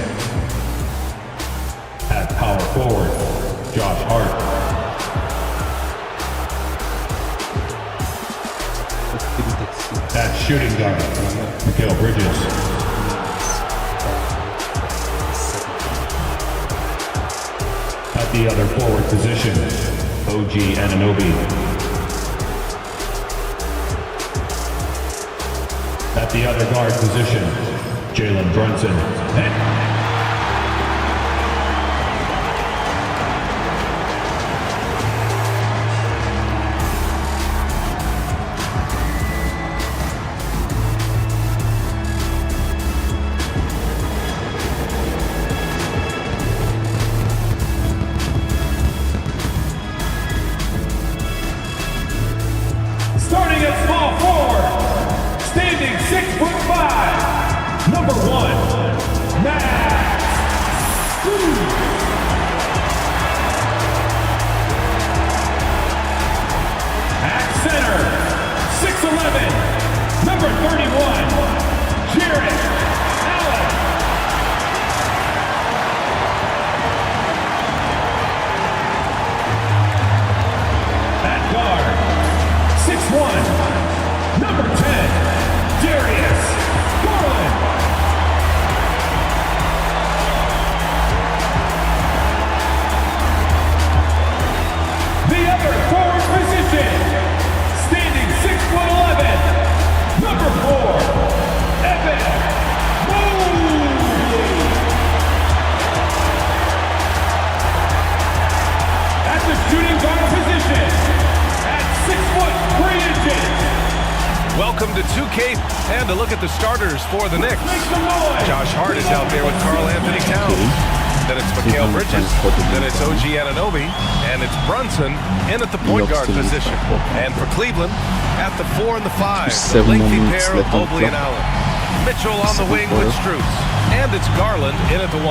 At power forward, Josh Hart. At shooting guard, Mikal Bridges. At the other forward position, OG Anunoby. At the other guard position, Jalen Brunson. Starting at small forward, standing 6'5", number 1, Max Strus. At center, 6'11", number 31, Jarrett Allen. At guard, 6'1", number 10, Darius Garland. The other forward position, standing 6'11", number 4, Evan Mobley. At the shooting guard position, at 6'3". Welcome to 2K, and a look at the starters for the Knicks. Josh Hart is out there with Karl Anthony Towns. Then it's Mikal Bridges. Then it's OG Anunoby. And it's Brunson in at the point guard position. And for Cleveland, at the 4 and the 5, the lengthy pair of Mobley and Allen. Mitchell on the wing with Strus. And it's Garland in at the 1.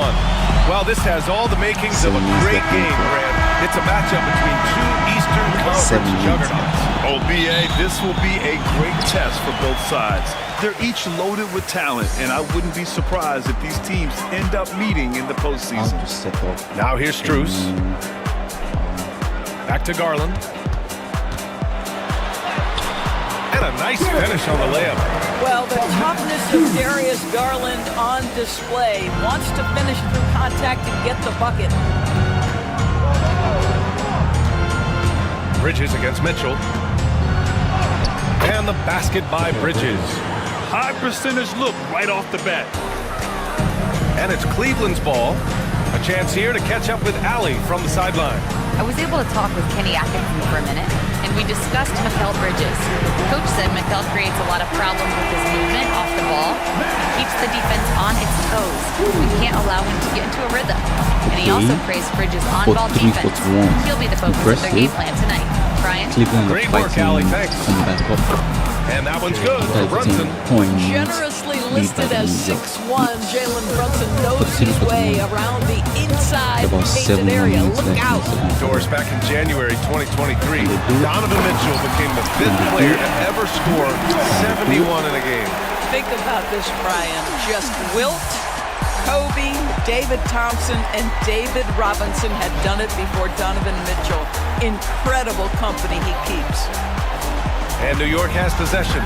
Well, this has all the makings of a great game, Grant. It's a matchup between two Eastern Conference juggernauts. Oh, BA, this will be a great test for both sides. They're each loaded with talent, and I wouldn't be surprised if these teams end up meeting in the postseason. Now here's Strus. Back to Garland. And a nice finish on the layup. Well, the toughness of Darius Garland on display. Wants to finish through contact and get the bucket. Bridges against Mitchell. And the basket by Bridges. High percentage look right off the bat. And it's Cleveland's ball. A chance here to catch up with Allie from the sideline. I was able to talk with Kenny Atkinson for a minute, and we discussed Mikal Bridges. Coach said Mikal creates a lot of problems with his movement off the ball. He keeps the defense on its toes. We can't allow him to get into a rhythm. And he also praised Bridges' on-ball defense. He'll be the focus of their game plan tonight. Brian? Great work, Allie. Thanks. And that one's good for Brunson. Generously listed as 6'1", Jalen Brunson knows his way around the inside painted area. Look out. Doors back in January 2023. Donovan Mitchell became the 5th player to ever score 71 in a game. Think about this, Brian. Just Wilt, Kobe, David Thompson, and David Robinson had done it before Donovan Mitchell. Incredible company he keeps. And New York has possession.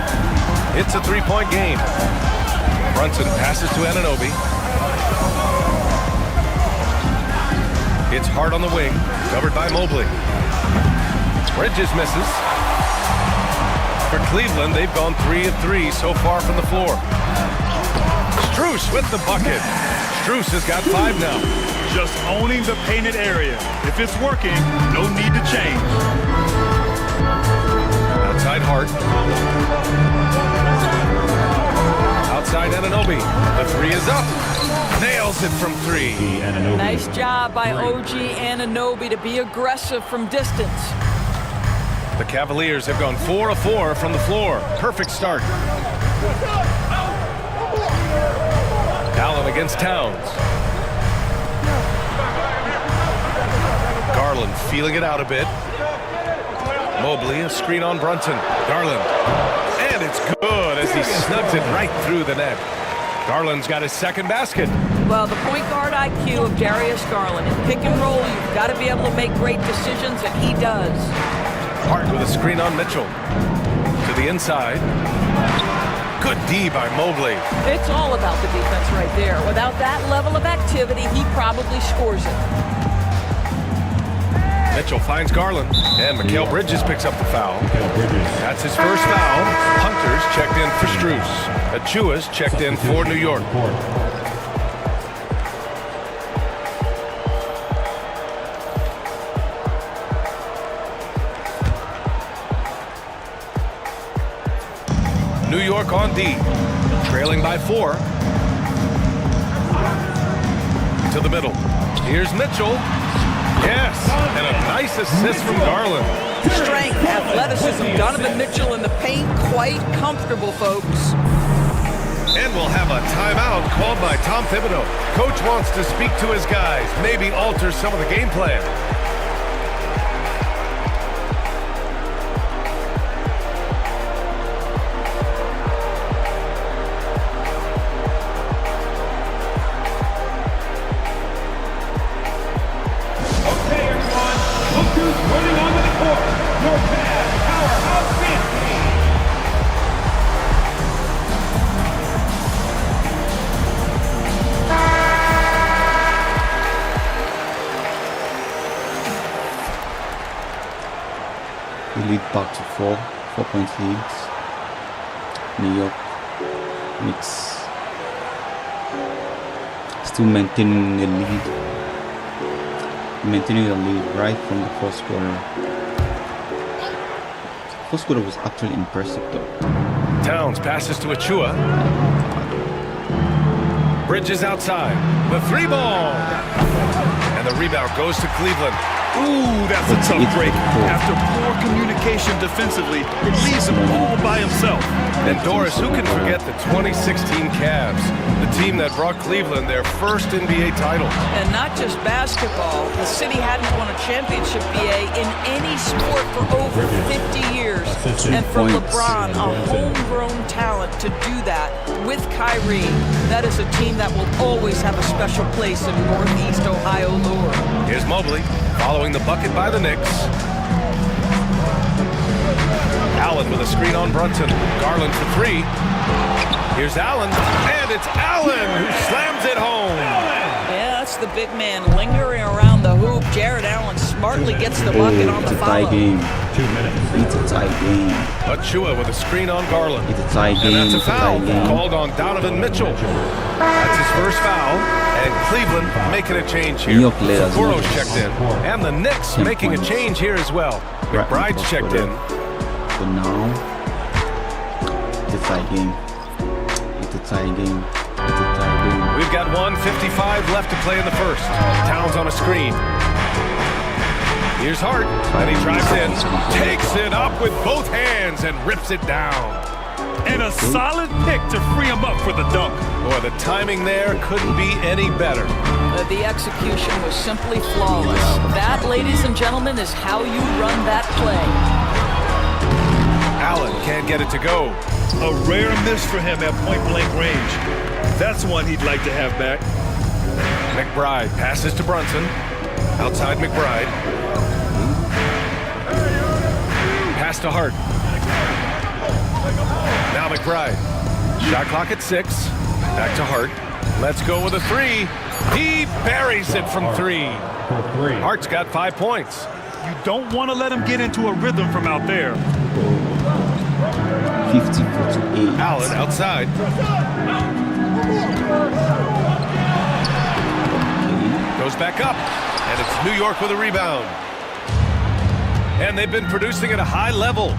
It's a 3-point game. Brunson passes to Anunoby. It's Hart on the wing, covered by Mobley. Bridges misses. For Cleveland, they've gone 3 of 3 so far from the floor. Strus with the bucket. Strus has got 5 now. Just owning the painted area. If it's working, no need to change. Outside Hart. Outside Anunoby. The 3 is up. Nails it from 3. Nice job by OG Anunoby to be aggressive from distance. The Cavaliers have gone 4 of 4 from the floor. Perfect start. Allen against Towns. Garland feeling it out a bit. Mobley, a screen on Brunson. Garland. And it's good as he snugs it right through the net. Garland's got his second basket. Well, the point guard IQ of Darius Garland. In pick and roll, you've got to be able to make great decisions, and he does. Hart with a screen on Mitchell. To the inside. Good D by Mobley. It's all about the defense right there. Without that level of activity, he probably scores it. Mitchell finds Garland, and Mikal Bridges picks up the foul. That's his first foul. Hunter's checked in for Strus. Achua's checked in for New York. New York on D, trailing by 4. To the middle. Here's Mitchell. Yes, and a nice assist from Garland. Strength, athleticism, Donovan Mitchell in the paint, quite comfortable, folks. And we'll have a timeout called by Tom Thibodeau. Coach wants to speak to his guys, maybe alter some of the game plan. Lead back to 4-point leads. New York Knicks still maintaining the lead right from the first quarter. First quarter was actually impressive though. Towns passes to Achua. Bridges outside. The 3-ball. And the rebound goes to Cleveland. Ooh, that's a tough break. After poor communication defensively, it leaves him all by himself. And Doris, who can forget the 2016 Cavs, the team that brought Cleveland their first NBA title? And not just basketball. The city hadn't won a championship, BA, in any sport for over 50 years. And for LeBron, a homegrown talent, to do that with Kyrie, that is a team that will always have a special place in Northeast Ohio lore. Here's Mobley. Following the bucket by the Knicks. Allen with a screen on Brunson. Garland for 3. Here's Allen, and it's Allen who slams it home. Yeah, that's the big man lingering around the hoop. Jared Allen smartly gets the bucket on the follow. It's a tie game. 2 minutes. It's a tie game. Achua with a screen on Garland. It's a tie game. And that's a foul called on Donovan Mitchell. That's his first foul. And Cleveland making a change here. Okoro's checked in. And the Knicks making a change here as well. McBride's checked in. So now, it's a tie game. It's a tie game. It's a tie game. We've got 1:55 left to play in the first. Towns on a screen. Here's Hart. And he drives in. Takes it up with both hands and rips it down. And a solid pick to free him up for the dunk. Boy, the timing there couldn't be any better. The execution was simply flawless. That, ladies and gentlemen, is how you run that play. Allen can't get it to go. A rare miss for him at point-blank range. That's one he'd like to have back. McBride passes to Brunson. Outside McBride. Pass to Hart. Now McBride. Shot clock at 6. Back to Hart. Let's go with a 3. He buries it from 3. Hart's got 5 points. You don't want to let him get into a rhythm from out there. 50-48. Allen outside. Goes back up. And it's New York with a rebound. And they've been producing at a high level.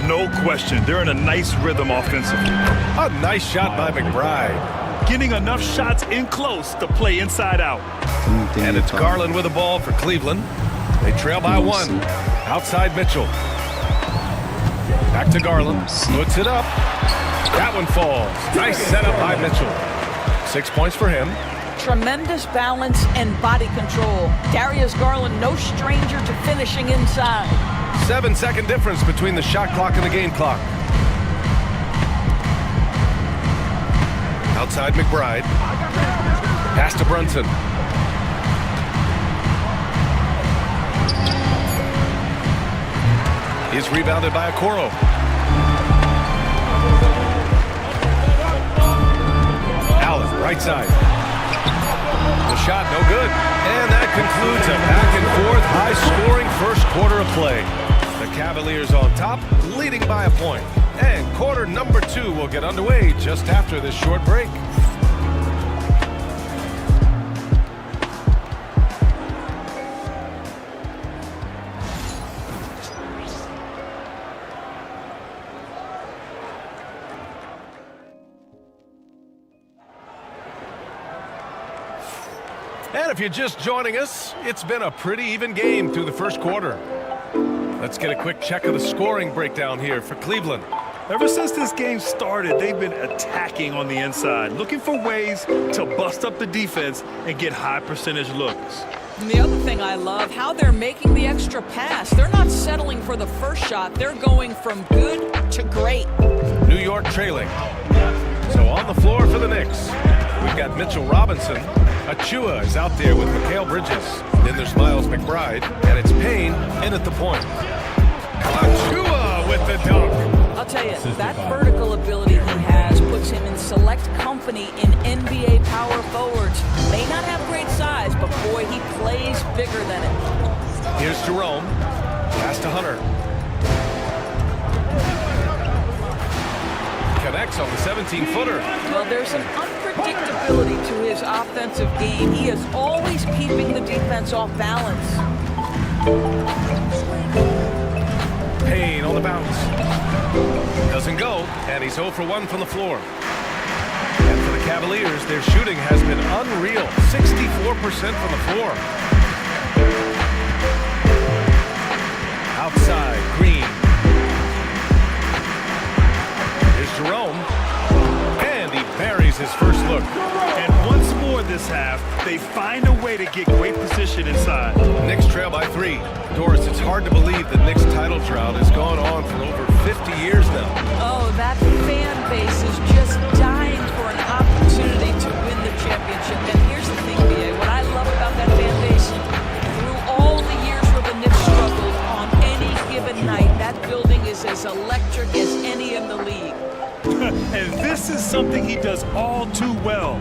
No question. They're in a nice rhythm offensively. A nice shot by McBride. Getting enough shots in close to play inside out. And it's Garland with the ball for Cleveland. They trail by 1. Outside Mitchell. Back to Garland. Puts it up. That one falls. Nice setup by Mitchell. 6 points for him. Tremendous balance and body control. Darius Garland, no stranger to finishing inside. 7-second difference between the shot clock and the game clock. Outside McBride. Pass to Brunson. He's rebounded by Okoro. Allen, right side. The shot, no good. And that concludes a back-and-forth, high-scoring first quarter of play. The Cavaliers on top, leading by a point. And quarter number 2 will get underway just after this short break. And if you're just joining us, it's been a pretty even game through the first quarter. Let's get a quick check of the scoring breakdown here for Cleveland. Ever since this game started, they've been attacking on the inside, looking for ways to bust up the defense and get high percentage looks. And the other thing I love, how they're making the extra pass. They're not settling for the first shot. They're going from good to great. New York trailing. So on the floor for the Knicks, we've got Mitchell Robinson. Achua is out there with Mikal Bridges. Then there's Miles McBride, and it's Payne in at the point. Achua with the dunk. I'll tell you, that vertical ability he has puts him in select company in NBA power forwards. May not have great size, but boy, he plays bigger than it. Here's Jerome. Pass to Hunter. Connects on the 17-footer. Well, there's an unpredictability to his offensive game. He is always keeping the defense off balance. Payne on the bounce. Doesn't go, and he's 0 for 1 from the floor. And for the Cavaliers, their shooting has been unreal. 64% from the floor. Outside, Green. Jerome, and he buries his first look. And once more this half, they find a way to get great position inside. Knicks trail by 3. Doris, it's hard to believe the Knicks title drought has gone on for over 50 years now. Oh, that fan base is just dying for an opportunity to win the championship. And here's the thing, B.A., what I love about that fan base, through all the years where the Knicks struggled, on any given night, that building is as electric as any in the league. And this is something he does all too well.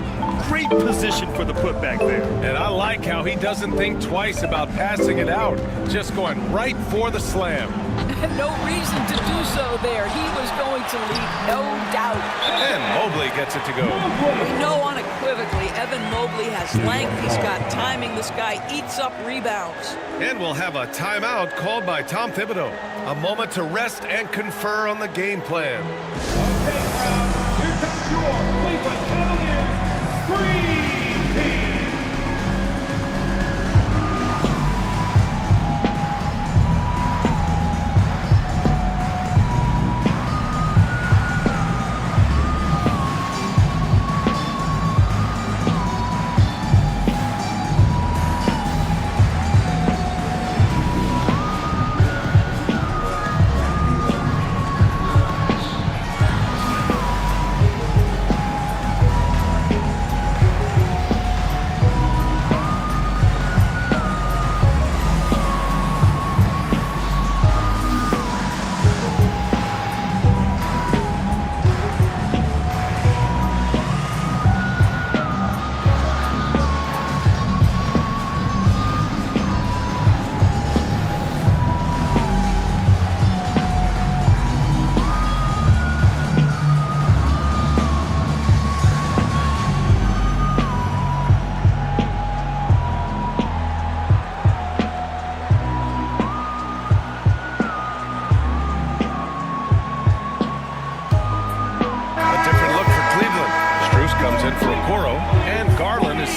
Great position for the putback there. And I like how he doesn't think twice about passing it out, just going right for the slam. No reason to do so there. He was going to lead, no doubt. And Mobley gets it to go. We know unequivocally Evan Mobley has length. He's got timing. This guy eats up rebounds. And we'll have a timeout called by Tom Thibodeau. A moment to rest and confer on the game plan. Okay, crowd, here comes your Cleveland Cavaliers Dream Team.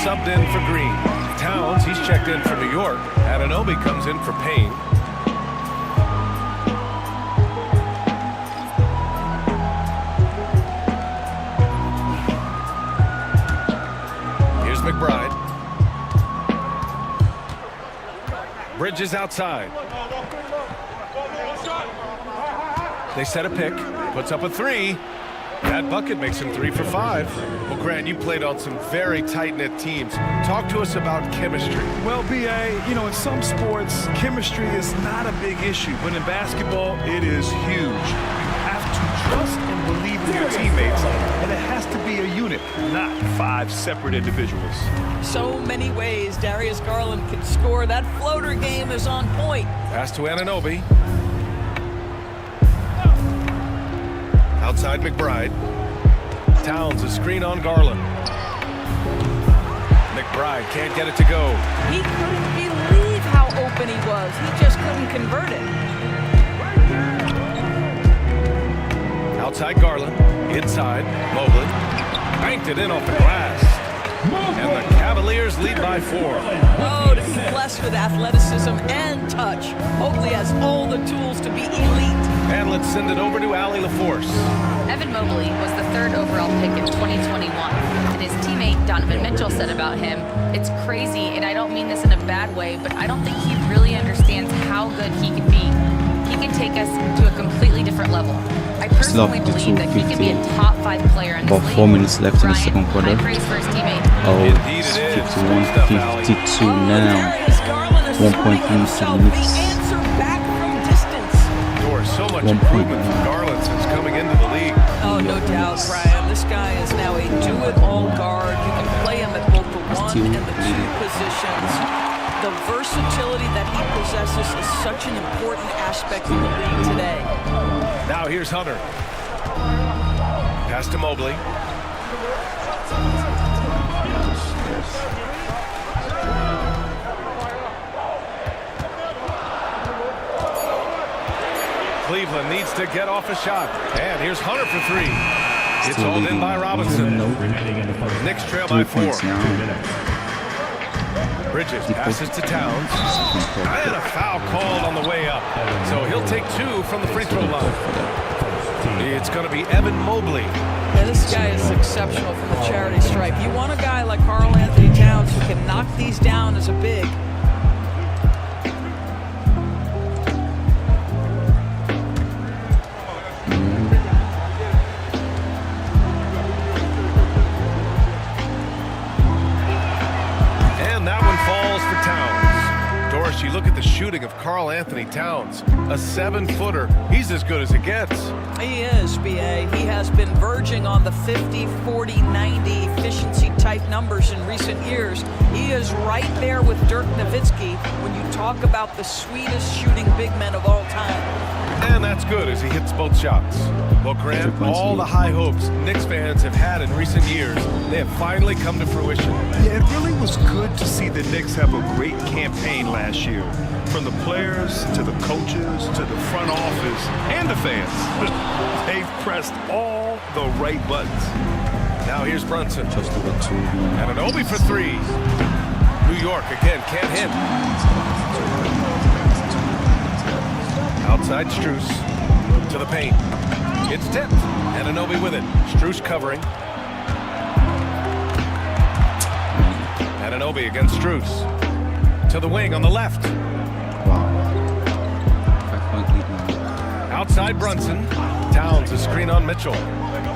Subbed in for Green. Towns, he's checked in for New York. Anunoby comes in for Payne. Here's McBride. Bridges outside. They set a pick. Puts up a 3. That bucket makes him 3 for 5. Well, Grant, you played on some very tight-knit teams. Talk to us about chemistry. Well, B.A., you know, in some sports, chemistry is not a big issue, but in basketball, it is huge. You have to trust and believe in your teammates, and it has to be a unit, not 5 separate individuals. So many ways Darius Garland can score. That floater game is on point. Pass to Anunoby. Outside McBride. Towns a screen on Garland. McBride can't get it to go. He couldn't believe how open he was. He just couldn't convert it. Outside Garland. Inside. Mobley. Banked it in off the glass. And the Cavaliers lead by 4. Oh, to be blessed with athleticism and touch. Mobley has all the tools to be elite. And let's send it over to Allie LaForce. Evan Mobley was the 3rd overall pick in 2021. And his teammate Donovan Mitchell said about him, "It's crazy, and I don't mean this in a bad way, but I don't think he really understands how good he can be. He can take us to a completely different level. I personally believe that he can be a top 5 player in this league." About 4 minutes left in the second quarter. High praise for his teammate. Oh, Indeed it's it is. 51, 52 now. Darius Garland is 1 point asserting lead to the himself. Knicks. The answer back from distance. So much 1 point. improvement from Garland since coming into the league. Oh, no doubt, Brian. This guy is now a do-it-all guard. You can play him at both the 1 and the 2 positions. The versatility that he possesses is such an important aspect of the league today. Now here's Hunter. Pass to Mobley. Cleveland needs to get off a shot. And here's Hunter for 3. It's hauled in by Robinson. Knicks trail by 4. Bridges passes to Towns. And a foul called on the way up. So he'll take 2 from the free throw line. It's going to be Evan Mobley. Yeah, this guy is exceptional from the charity stripe. You want a guy like Karl Anthony Towns who can knock these down as a big. You look at the shooting of Karl Anthony Towns, a 7-footer. He's as good as it gets. He is, B.A. He has been verging on the 50, 40, 90 efficiency type numbers in recent years. He is right there with Dirk Nowitzki when you talk about the sweetest shooting big men of all time. And that's good as he hits both shots. Well, Grant, all the high hopes Knicks fans have had in recent years, they have finally come to fruition. Yeah, it really was good to see the Knicks have a great campaign last year. From the players, to the coaches, to the front office, and the fans. They've pressed all the right buttons. Now here's Brunson. Just over 2. And Anunoby for 3. New York again, can't hit. Outside Strus to the paint. It's tipped. And Anunoby with it. Strus covering. And Anunoby against Strus. To the wing on the left. Wow. 5-point lead now. Outside Brunson. Towns a screen on Mitchell.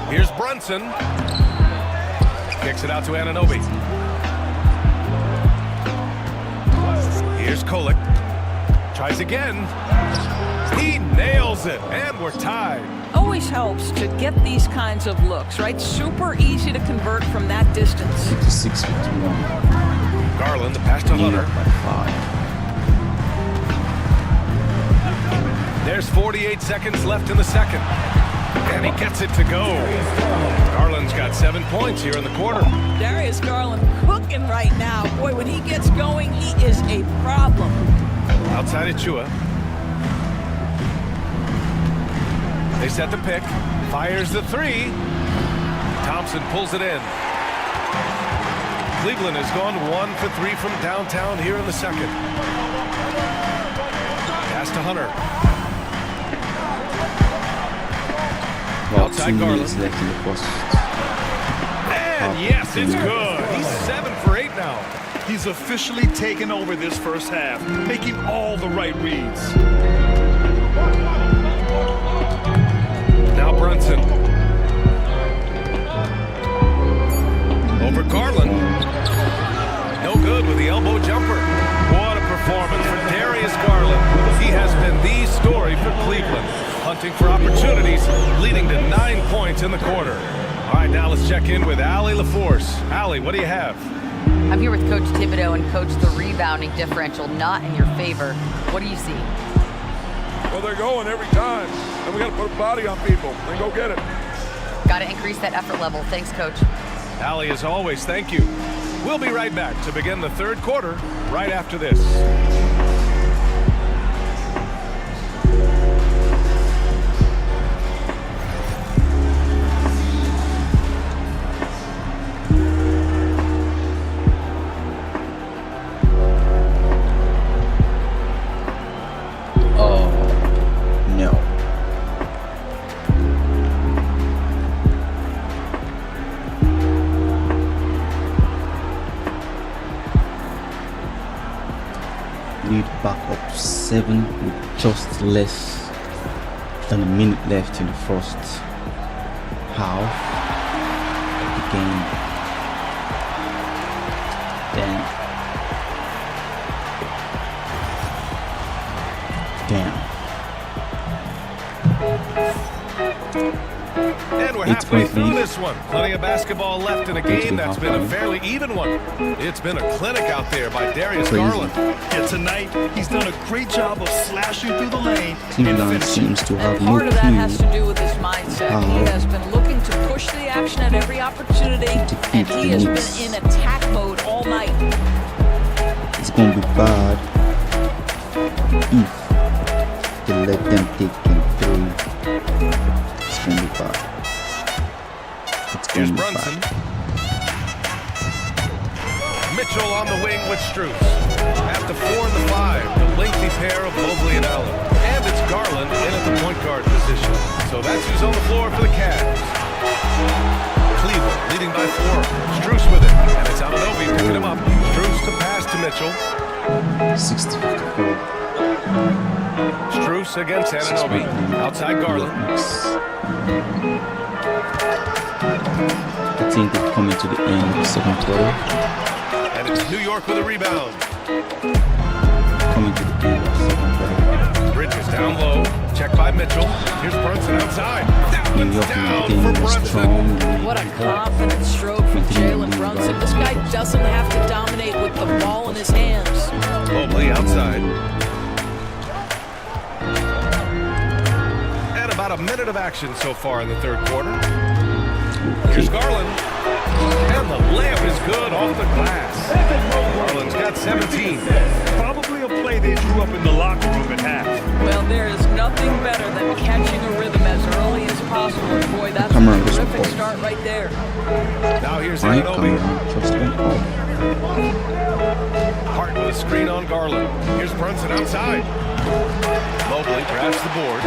Here's Brunson. Kicks it out to Anunoby. Here's Kolek. Tries again. He nails it, and we're tied. Always helps to get these kinds of looks, right? Super easy to convert from that distance. 56-51. Garland, the pass to Hunter. By 5. There's 48 seconds left in the second. And he gets it to go. Garland's got 7 points here in the quarter. Darius Garland cooking right now. Boy, when he gets going, he is a problem. Outside Achua. They set the pick. Fires the 3. Thompson pulls it in. Cleveland has gone 1 for 3 from downtown here in the second. Pass to Hunter. Well, Outside 2 Garland. minutes left in the first. And yes, it's good. He's 7 for 8 now. He's officially taken over this first half, making all the right reads. Now Brunson. hunting for opportunities, leading to 9 points in the quarter. All right, now let's check in with Allie LaForce. Allie, what do you have? I'm here with Coach Thibodeau, and Coach, the rebounding differential not in your favor. What do you see? Well, they're going every time, and we got to put a body on people and go get it. Got to increase that effort level. Thanks, Coach. Allie, as always, thank you. We'll be right back to begin the third quarter right after this. Back up 7 with just less than a minute left in the first half of the game. And we're halfway through this one. Plenty of basketball left in a game that's been a fairly even one. It's been a clinic out there by Darius Garland. Yeah, tonight, he's done a great job of slashing through the lane. Cleveland seems to have no part of that has to do with his mindset. He has been looking to push the action at every opportunity, and he has been in attack mode all night. It's going to be bad if they let them take him through. It's going to be bad. Here's Brunson. Mitchell on the wing with Strus. At the 4 and the 5, the lengthy pair of Mobley and Allen. And it's Garland in at the point guard position. So that's who's on the floor for the Cavs. Cleveland leading by 4. Strus with it. And it's Anunoby picking him up. Strus to pass to Mitchell. 60-54. Strus against Anunoby. Outside Garland. I think they're coming to the end of the second quarter. And it's New York with a rebound. Coming to the end of the second quarter. Bridges down low. Checked by Mitchell. Here's Brunson outside. That one's down for Brunson. What a confident stroke from Jalen Brunson. This guy doesn't have to dominate with the ball in his hands. Mobley outside. And about a minute of action so far in the third quarter. Here's Garland. And the layup is good off the glass. Garland's got 17. Probably a play they drew up in the locker room at half. Well, there is nothing better than catching a rhythm as early as possible. And boy, that's a terrific start right there. Now here's Anunoby. Hart with a screen on Garland. Here's Brunson outside. Mobley grabs the board.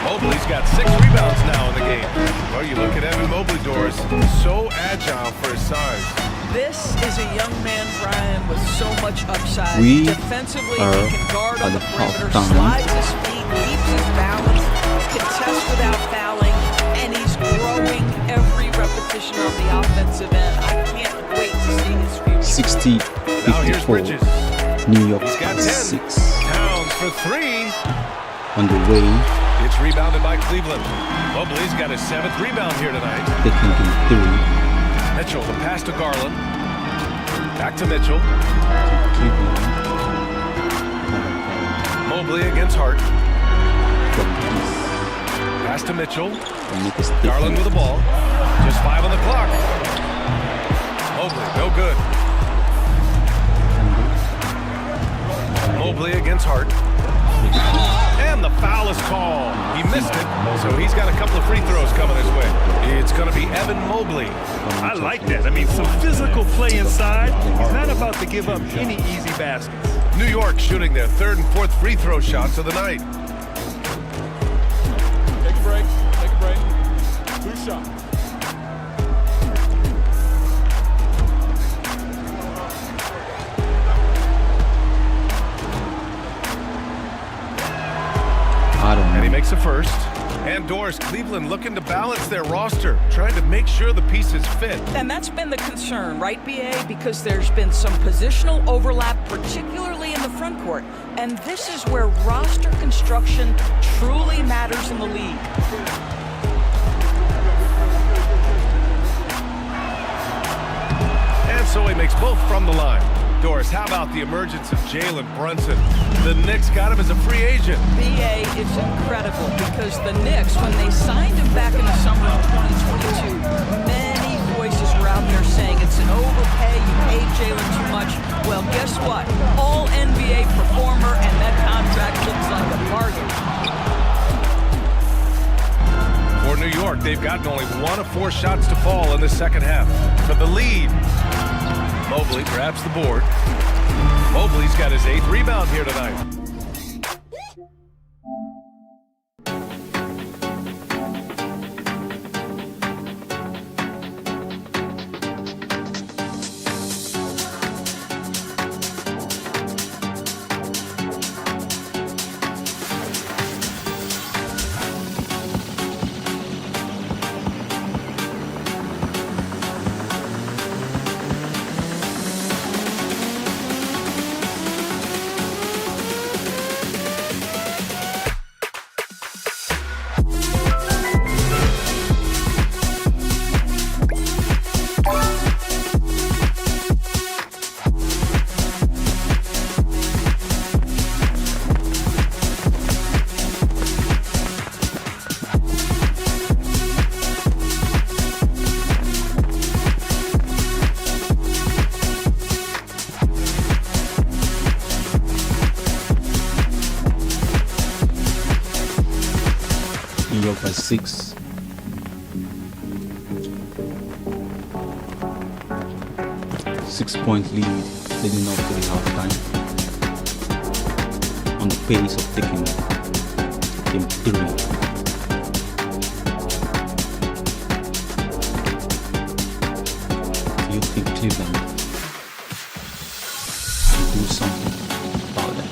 Mobley's got 6 rebounds now in the game. Well, you look at Evan Mobley, Doris, so agile for his size. This is a young man, Brian, with so much upside. Defensively, he can guard on the perimeter, slides his feet, keeps his balance, contests without fouling, and he's growing every repetition on the offensive end. I can't wait to see his future. 60-54. Now here's Bridges. New York He's got 10. 6. Towns for 3. On the way. It's rebounded by Cleveland. Mobley's got his 7th rebound here tonight. They can do 3. Mitchell, the pass to Garland. Back to Mitchell. Mobley against Hart. Pass to Mitchell. Garland with the ball. Just 5 on the clock. Mobley, no good. Mobley against Hart. And the foul is called. He missed it, so he's got a couple of free throws coming his way. It's going to be Evan Mobley. I like that. I mean, some physical play inside. He's not about to give up any easy baskets. New York shooting their 3rd and 4th free throw shots of the night. Take a break. Take a break. 2 shots. And he makes a first. And Doris, Cleveland looking to balance their roster, trying to make sure the pieces fit. And that's been the concern, right, BA? Because there's been some positional overlap, particularly in the front court. And this is where roster construction truly matters in the league. And so he makes both from the line. Doris, how about the emergence of Jalen Brunson? The Knicks got him as a free agent. BA is incredible because the Knicks, when they signed him back in the summer of 2022, many voices were out there saying it's an overpay, you paid Jalen too much. Well, guess what? All NBA performer, and that contract looks like a bargain. For New York, they've gotten only 1 of 4 shots to fall in the second half. For the lead, Mobley grabs the board. Mobley's got his 8th rebound here tonight. New York by 6. Six-point lead leading up to the halftime. On the pace of taking game 3. Do you think Cleveland will do something about that?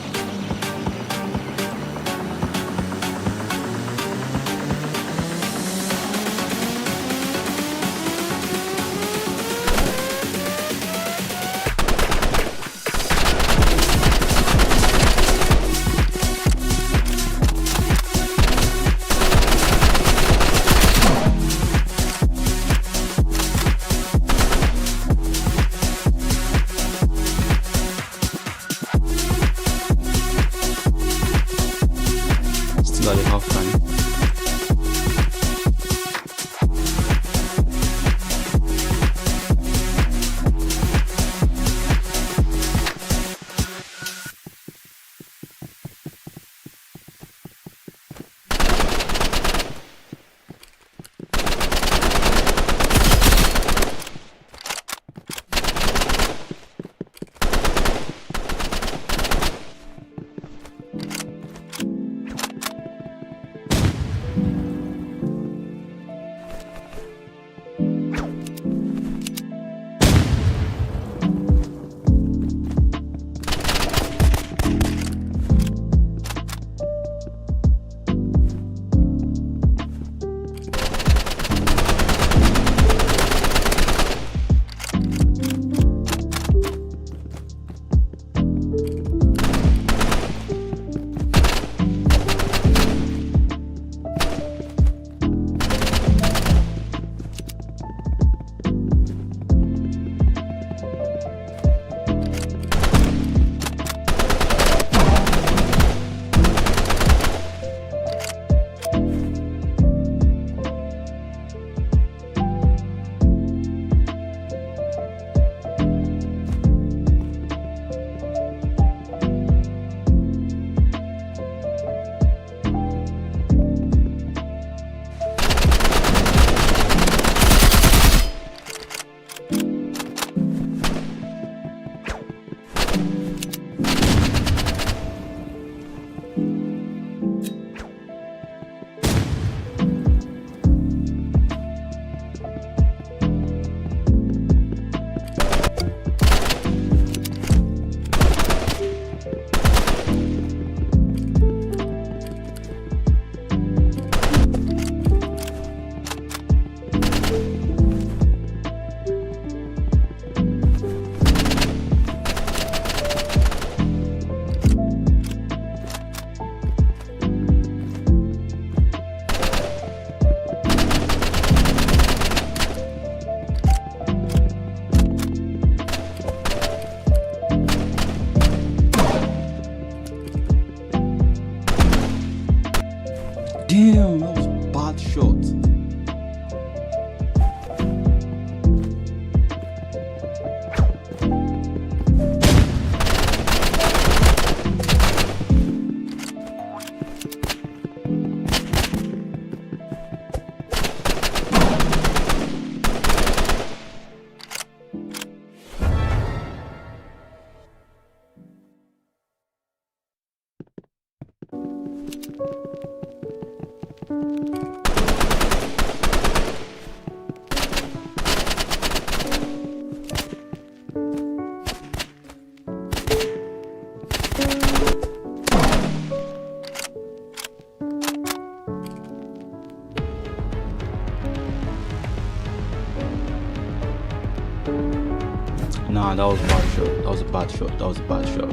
Nah, that was a bad shot. That was a bad shot. That was a bad shot.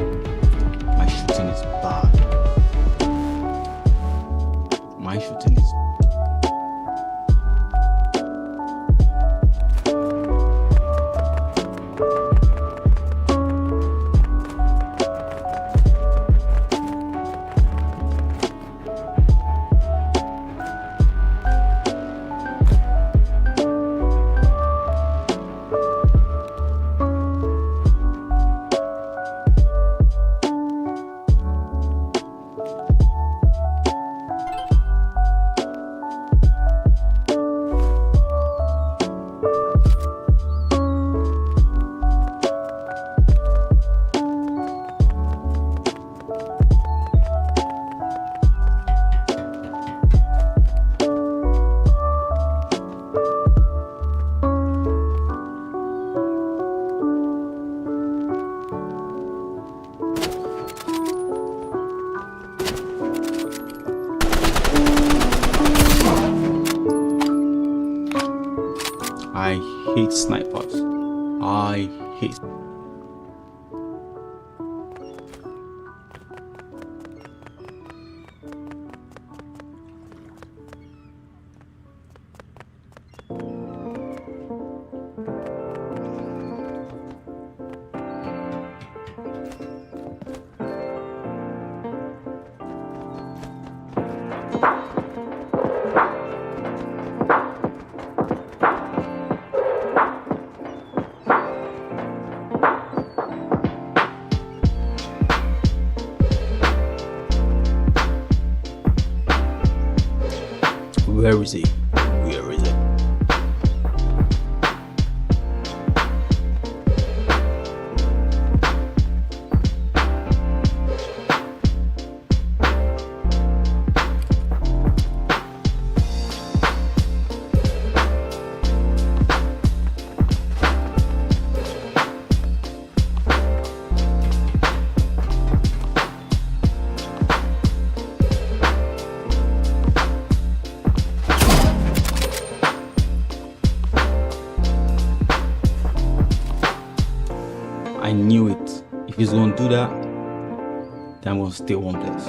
My shooting is bad. My shooting is I hate snipers. I hate. Where is he? Where is it? I knew it. If he's gonna do that, then I'm gonna stay one place.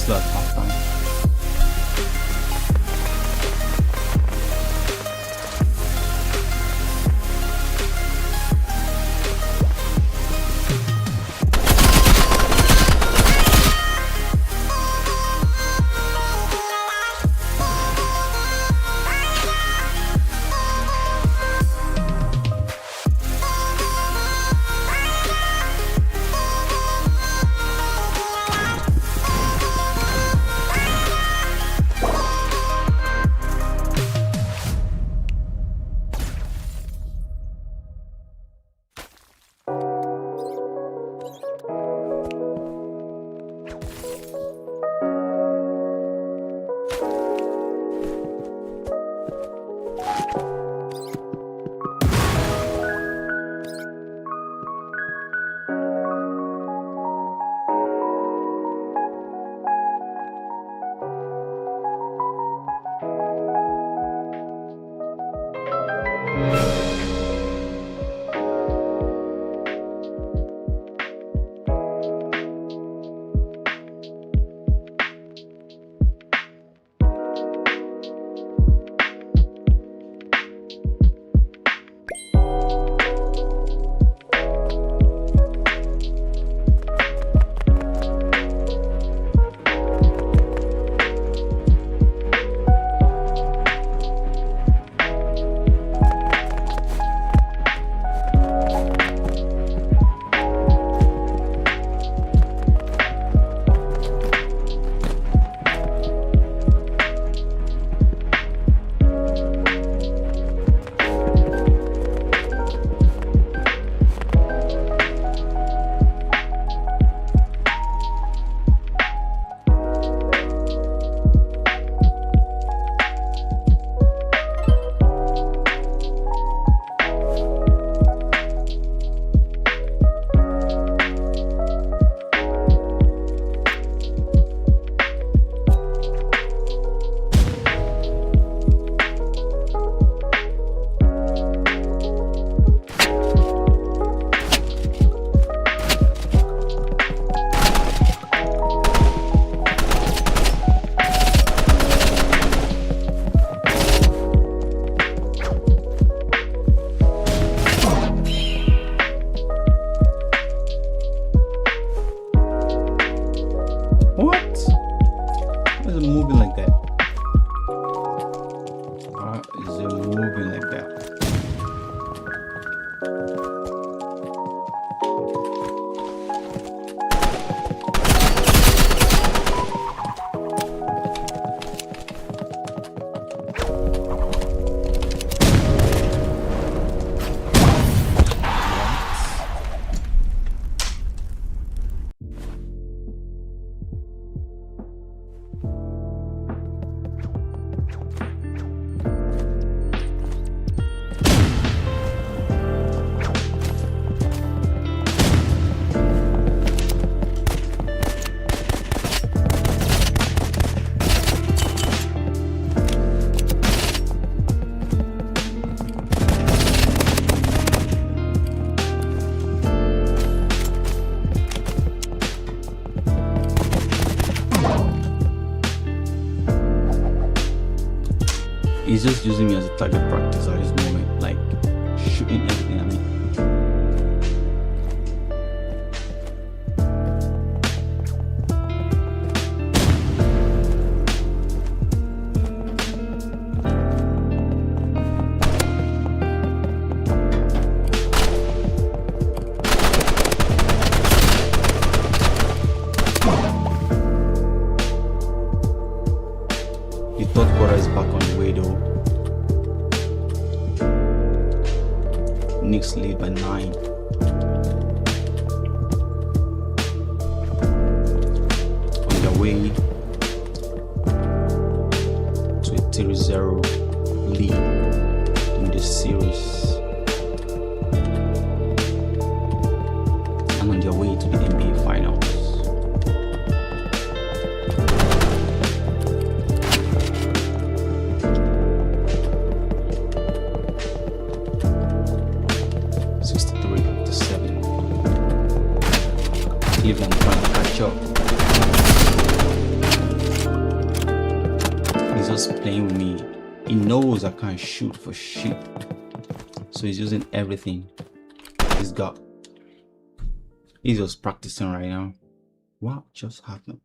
still at halftime. He's just using me as a target practice at this moment, like shooting everything at me. The third quarter is back on the way though. Knicks lead by 9. On their way to a 3-0 lead in this series. And on their way to the NBA Finals. Cleveland trying to catch up. He's just playing with me. He knows I can't shoot for shit, so he's using everything he's got. He's just practicing right now. What just happened?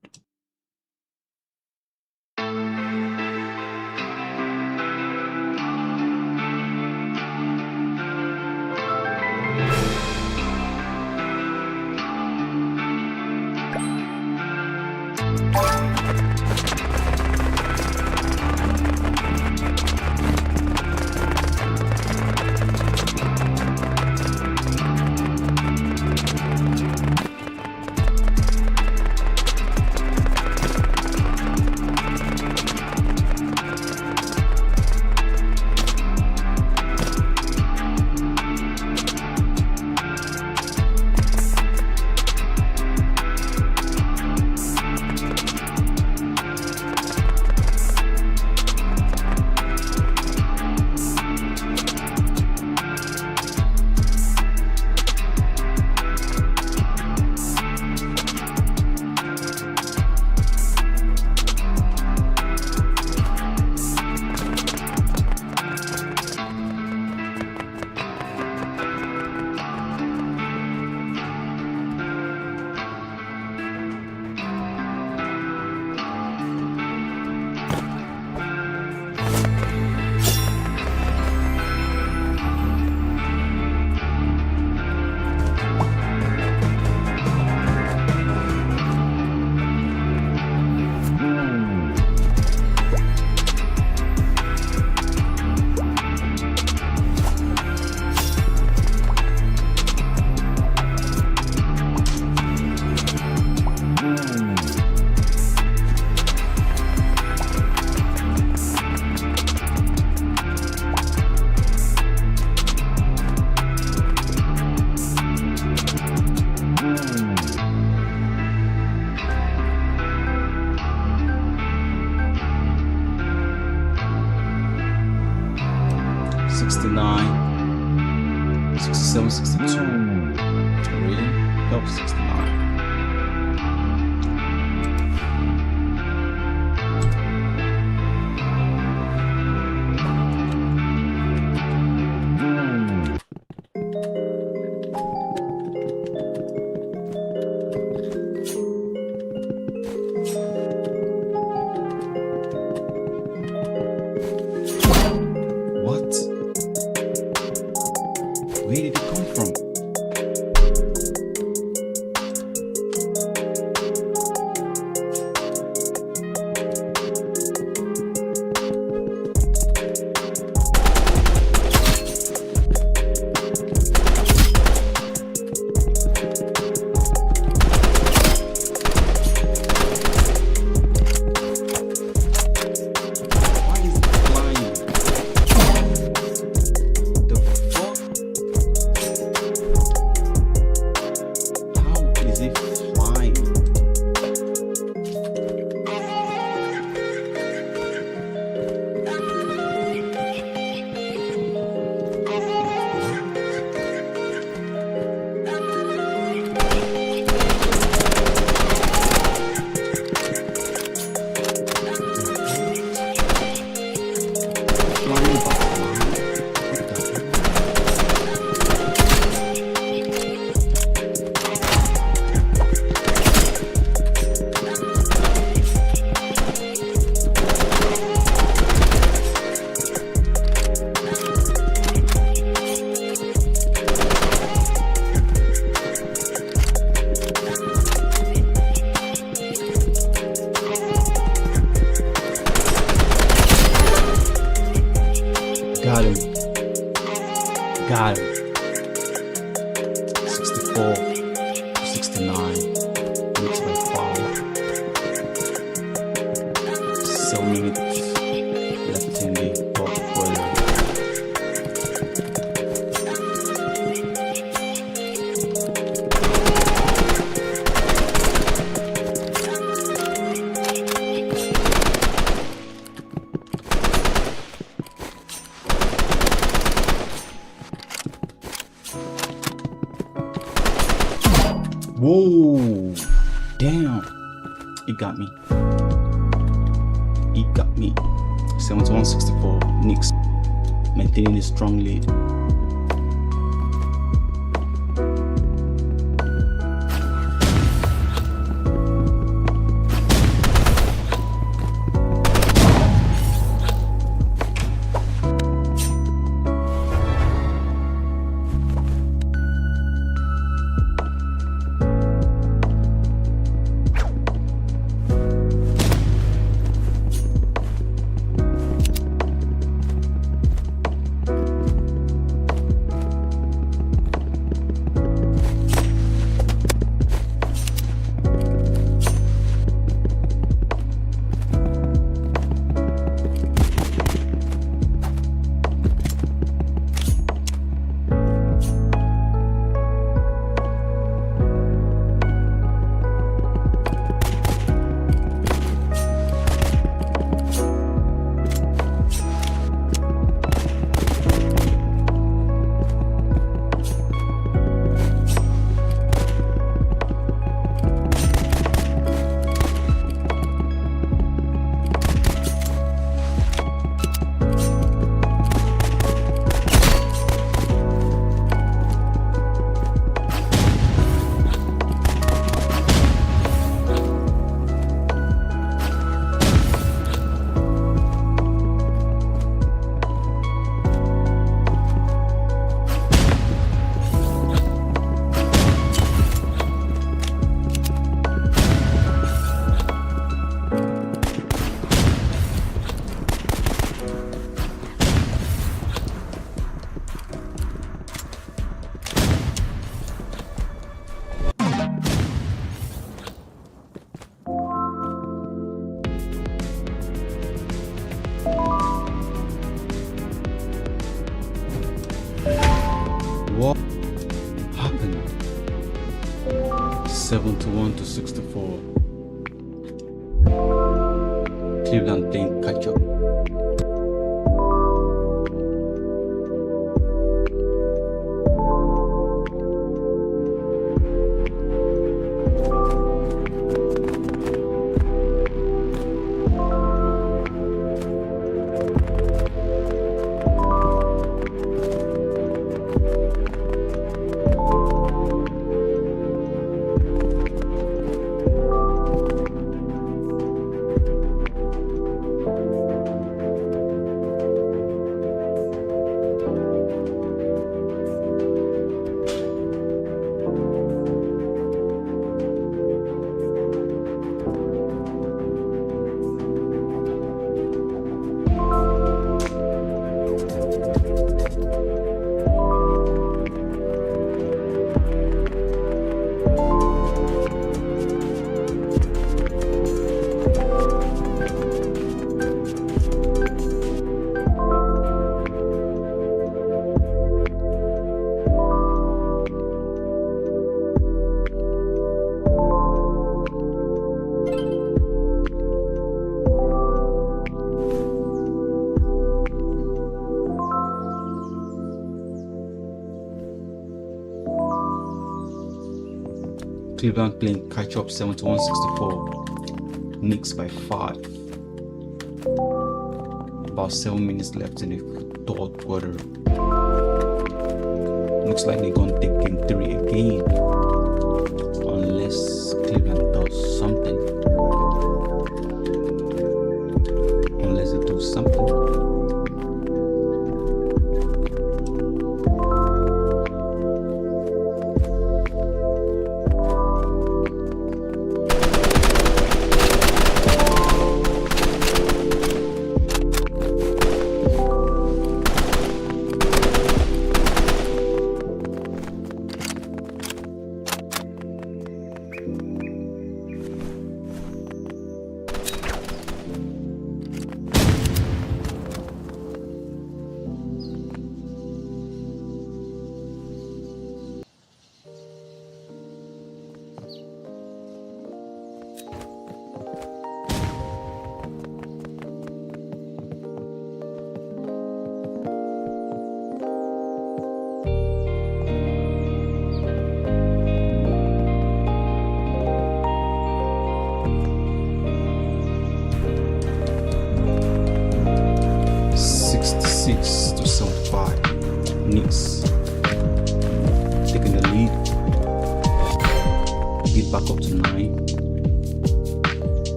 Got him. Got him. 64, 69. Knicks by 5. 7 minutes left in the fourth quarter. Whoa, damn, it got me. He got me. 71-64. Knicks maintaining a strong lead. What happened? 71-64. Cleveland playing catch up. Cleveland playing catch up 71-64. Knicks by 5. About 7 minutes left in the third quarter. Looks like they're gonna take game 3 again. Unless Cleveland does something. Unless they do something.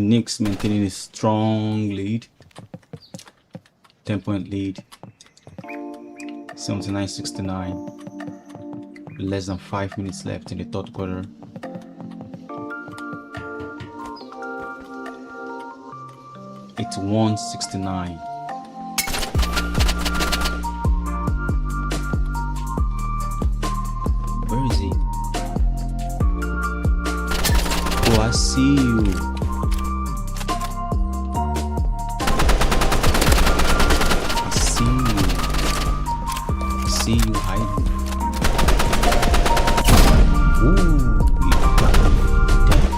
Knicks maintaining a strong lead. 10-point lead. 79-69. Less than 5 minutes left in the third quarter. It's 169. Where is he? Oh, I see you. See you hiding. Ooh, you got me dead.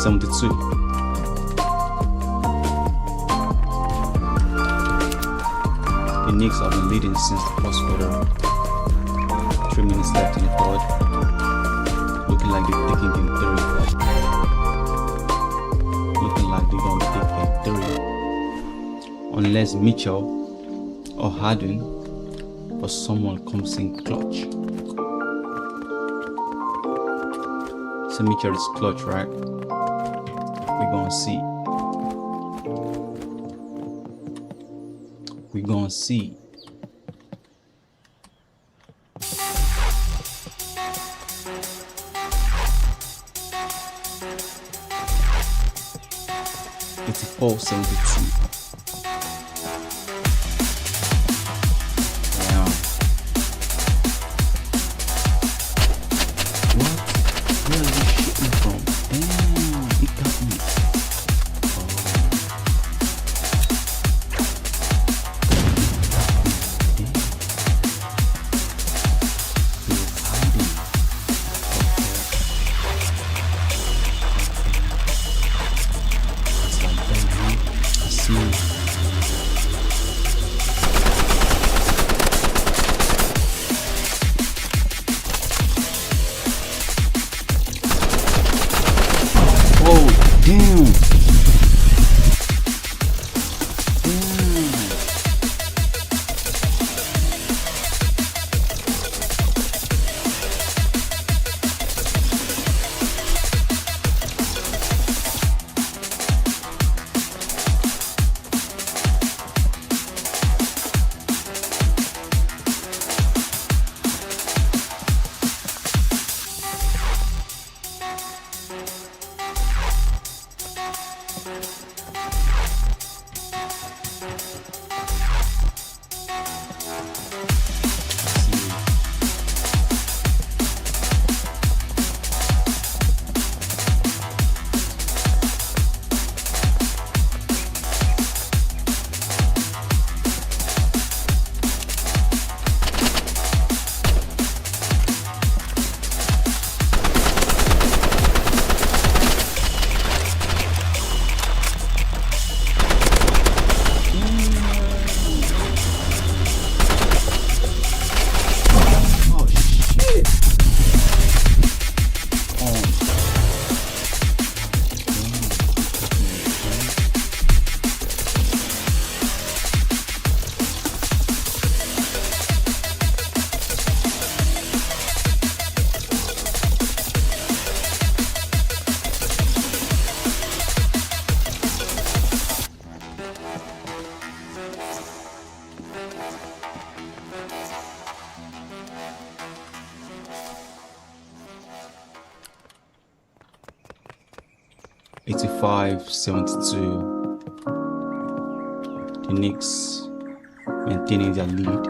$73.72. The Knicks have been leading since the first quarter. 3 minutes left in the third. Looking like they're taking game 3. Looking like they're going to take game 3. Unless Mitchell or Harden or someone comes in clutch. So Mitchell is clutch, right? We're gonna see. We're gonna see. It's 472. 85-72. The Knicks maintaining their lead.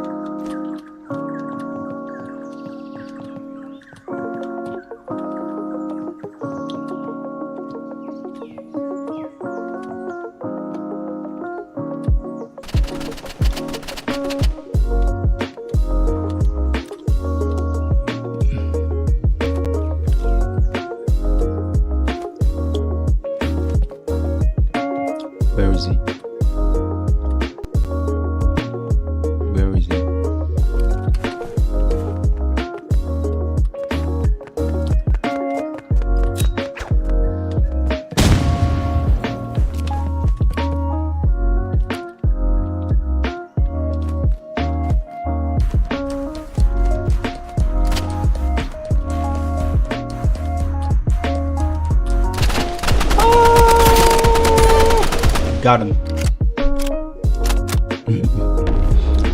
Where is he? Where is he? Got him.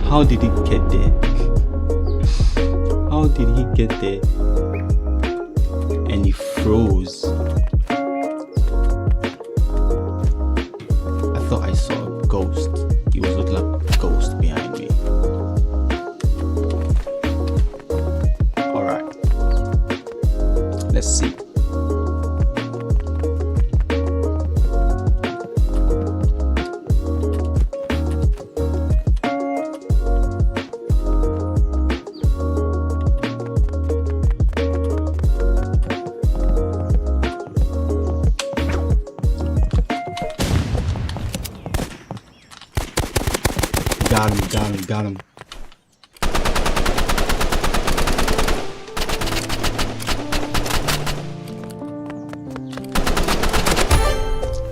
How did he get there? How did he get there? And he froze. I thought I saw a ghost. He was looking like a ghost behind me. Alright. Let's see.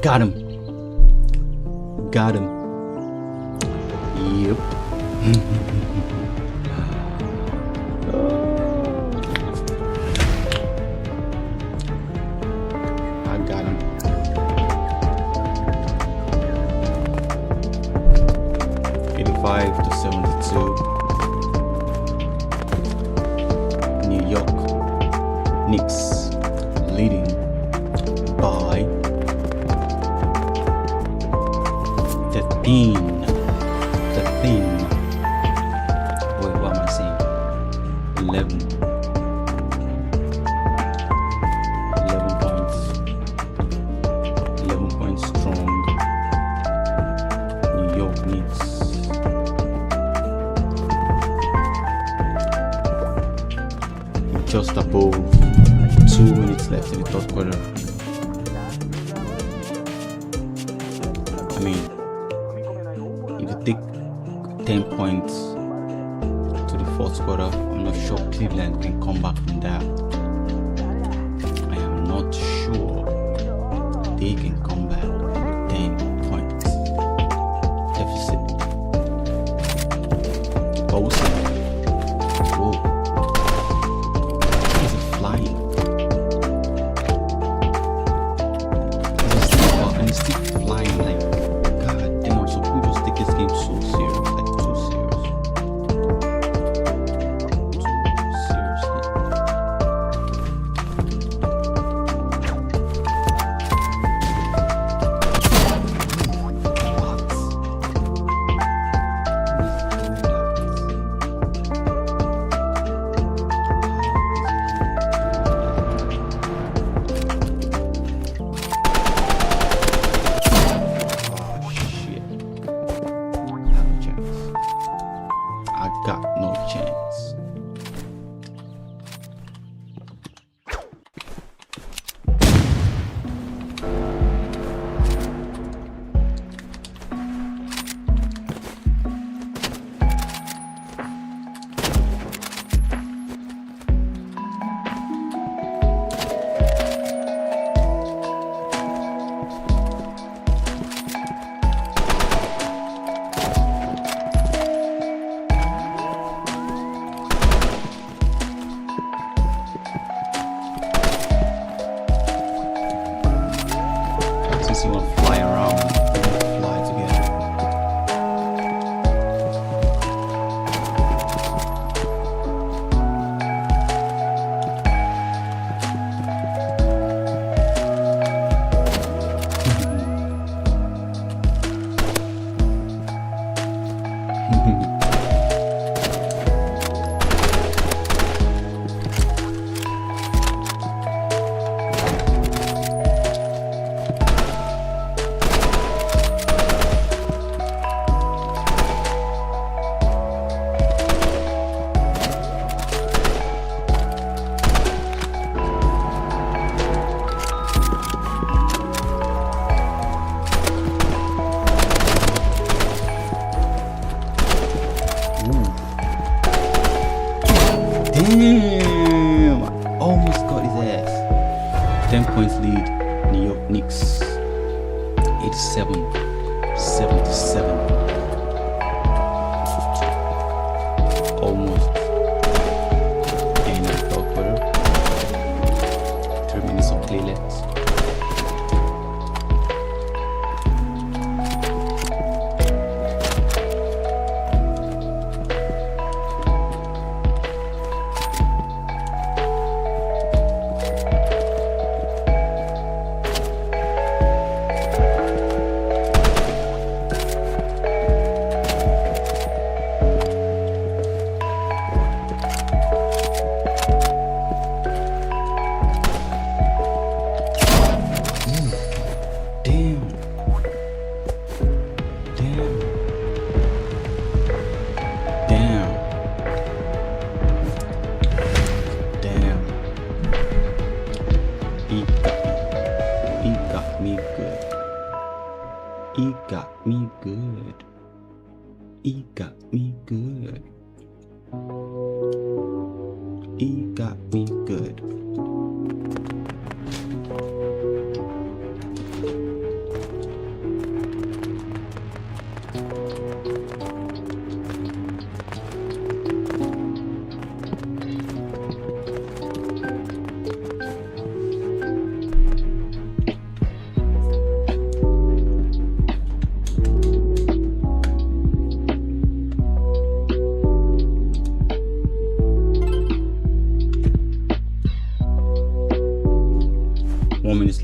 Got him. Got him. Yep. I got him. to 72. New York Knicks leading by 13. Wait, what am I saying? 11 points. 11 points strong. New York Knicks. Just above 2 minutes left in the third quarter. I mean, if you take 10 points to the fourth quarter, I'm not sure Cleveland can come back from that. I am not sure they can come back with 10 points deficit. But we'll see. Whoa. Flying. And he's still flying, like, god damn, so we just take this game so serious, like too serious. Seriously. Got no chance. Since you want to fly around, fly together. 77. Almost. And the third quarter. 3 minutes of play left.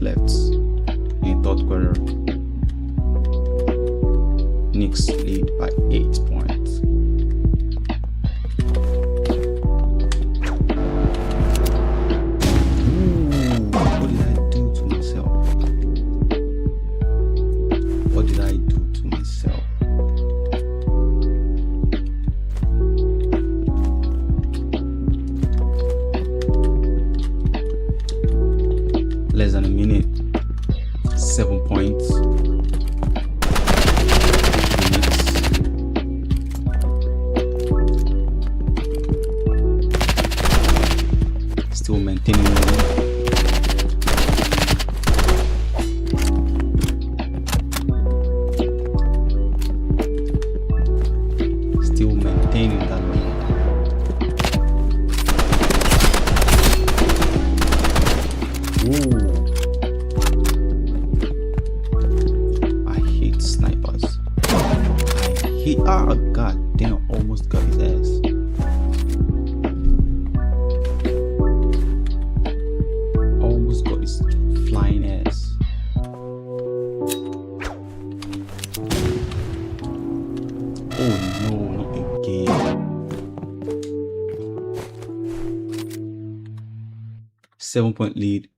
Left in third quarter. Knicks lead by 8 points. What did I do to myself? What did I do to myself? Less than a minute, 7 points. Still maintaining. Still maintaining that lead. Oh god damn, almost got his ass. Almost got his flying ass. Oh no, not again. 7-point lead.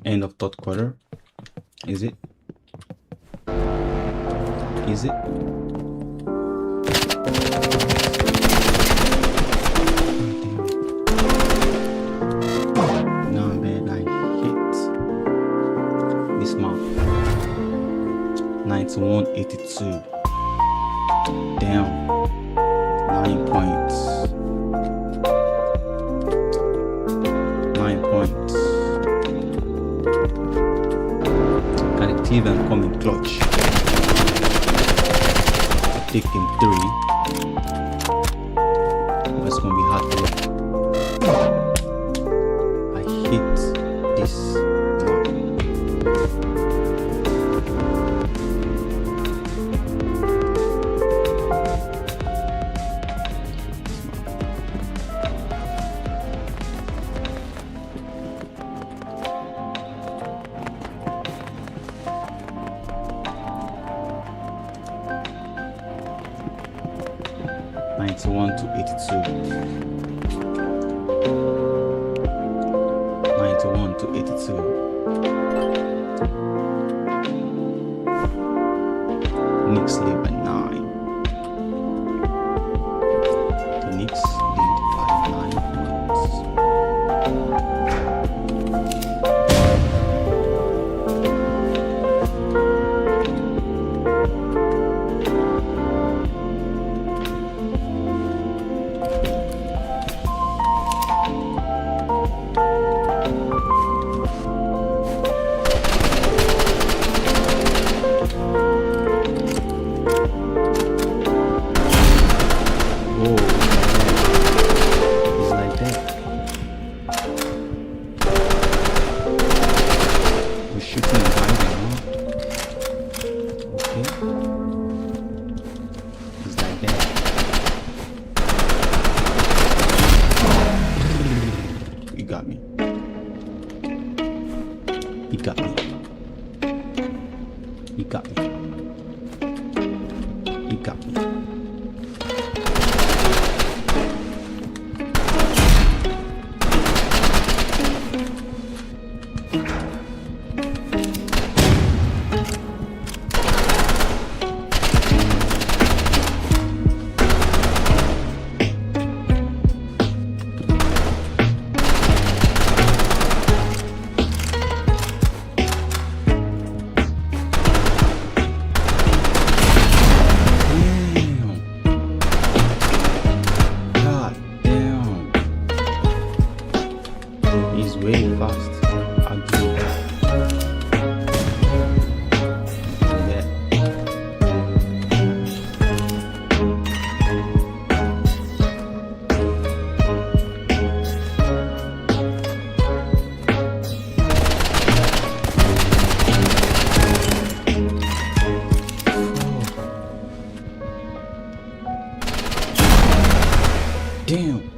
End of third quarter. Is it? Is it? No, man, I hit this mark. 91-82. Damn. 9 points. 9 points. Got a Cleveland coming clutch. Taking 3. It's gonna be hard to look. I hit this mark. It's 91-82. 91-82. Knicks lead by 9. The Knicks lead by 9 points. shooting and hiding, huh? Okay. It's like that. He got me. He got me. He got me. He got me. Damn.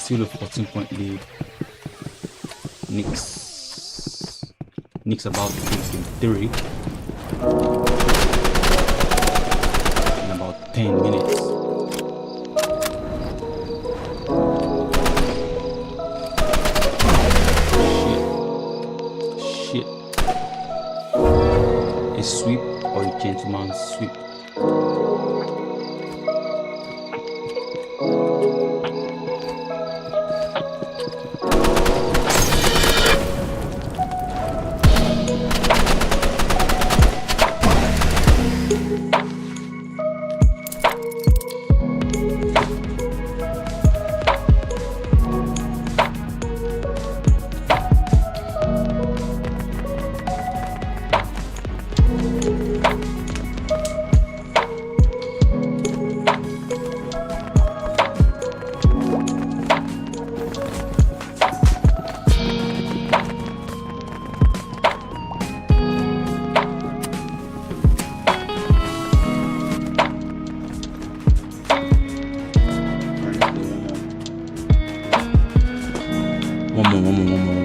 still a 14-point lead. Knicks about to take game 3 in about 10 minutes. Shit. A sweep or a gentleman's sweep. One more.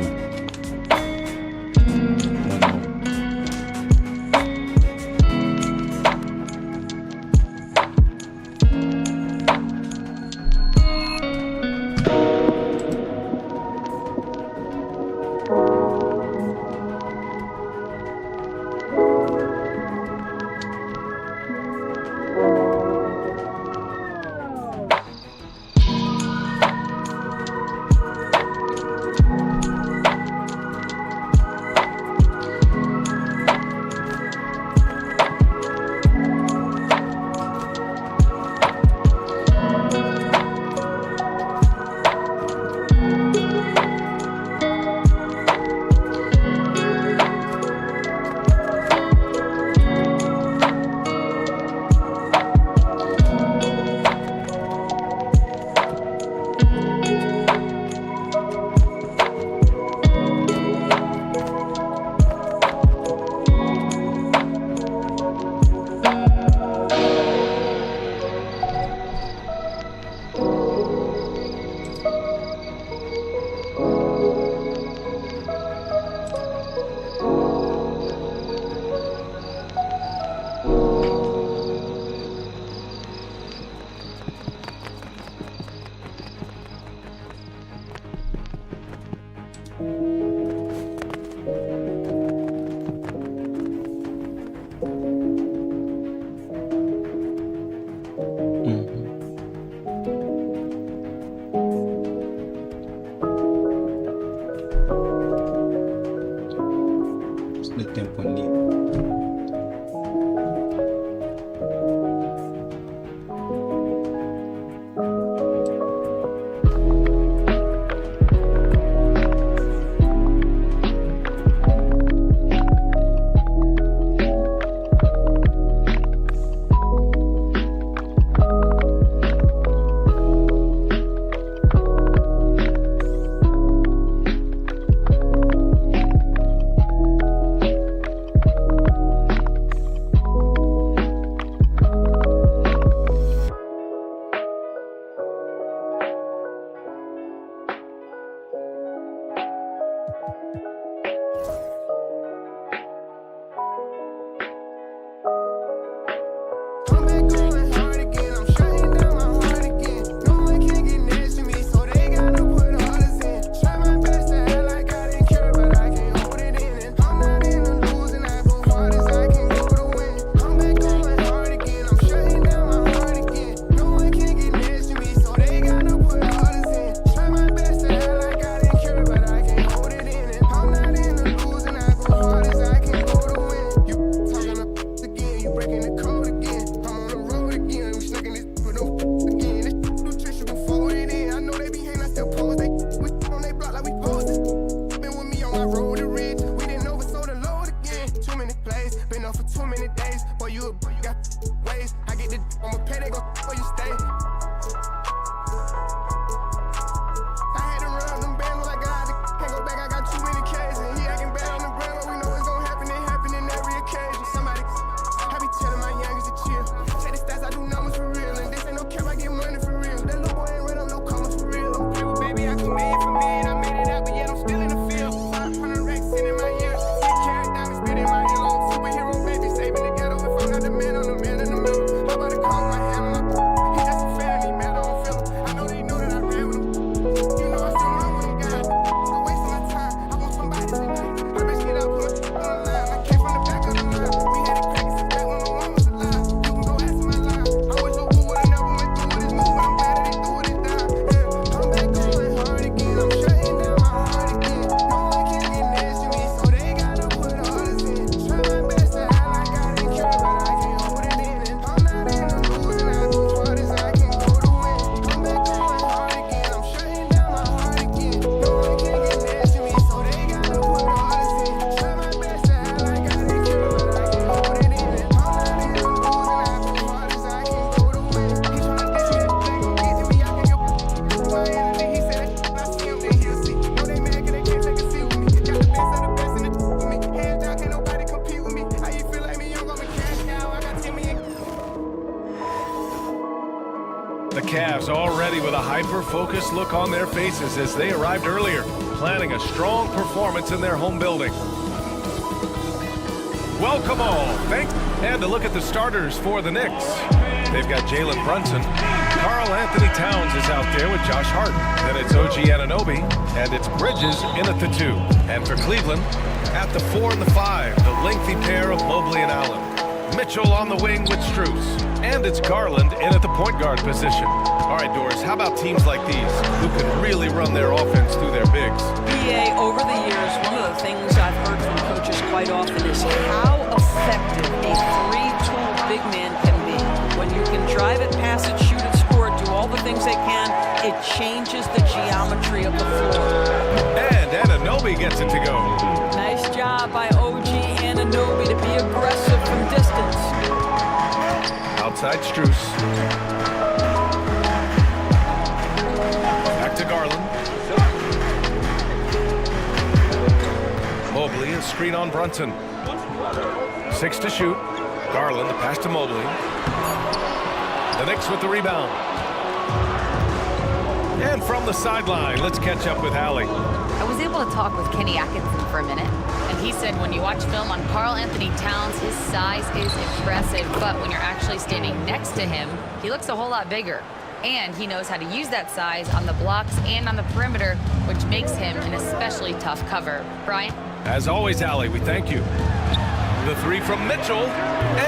The 10-point lead. The Cavs already with a hyper-focused look on their faces as they arrived earlier, planning a strong performance in their home building. Welcome all. And to look at the starters for the Knicks. They've got Jalen Brunson. Karl Anthony Towns is out there with Josh Hart. Then it's OG Anunoby, and it's Bridges in at the 2. And for Cleveland, at the 4 and the 5, the lengthy pair of Mobley and Allen. Mitchell on the wing with Strus. And it's Garland in at the point guard position. All right, Doris, how about teams like these who can really run their offense through their bigs? BA, over the years, one of the things I've heard from coaches quite often is how effective a three-tool big man can be. When you can drive it, pass it, shoot it, score it, do all the things they can, it changes the geometry of the floor. And Anunoby gets it to go. Nice job by OG Anunoby to be aggressive from distance. Outside Strus. Back to Garland. Mobley, a screen on Brunson. 6 to shoot. Garland, the pass to Mobley. The Knicks with the rebound. And from the sideline, let's catch up with Allie. I was able to talk with Kenny Atkinson for a minute, and he said when you watch film on Karl Anthony Towns, his size is impressive, but when you're actually standing next to him, he looks a whole lot bigger. And he knows how to use that size on the blocks and on the perimeter, which makes him an especially tough cover. Brian? As always, Allie, we thank you. The 3 from Mitchell,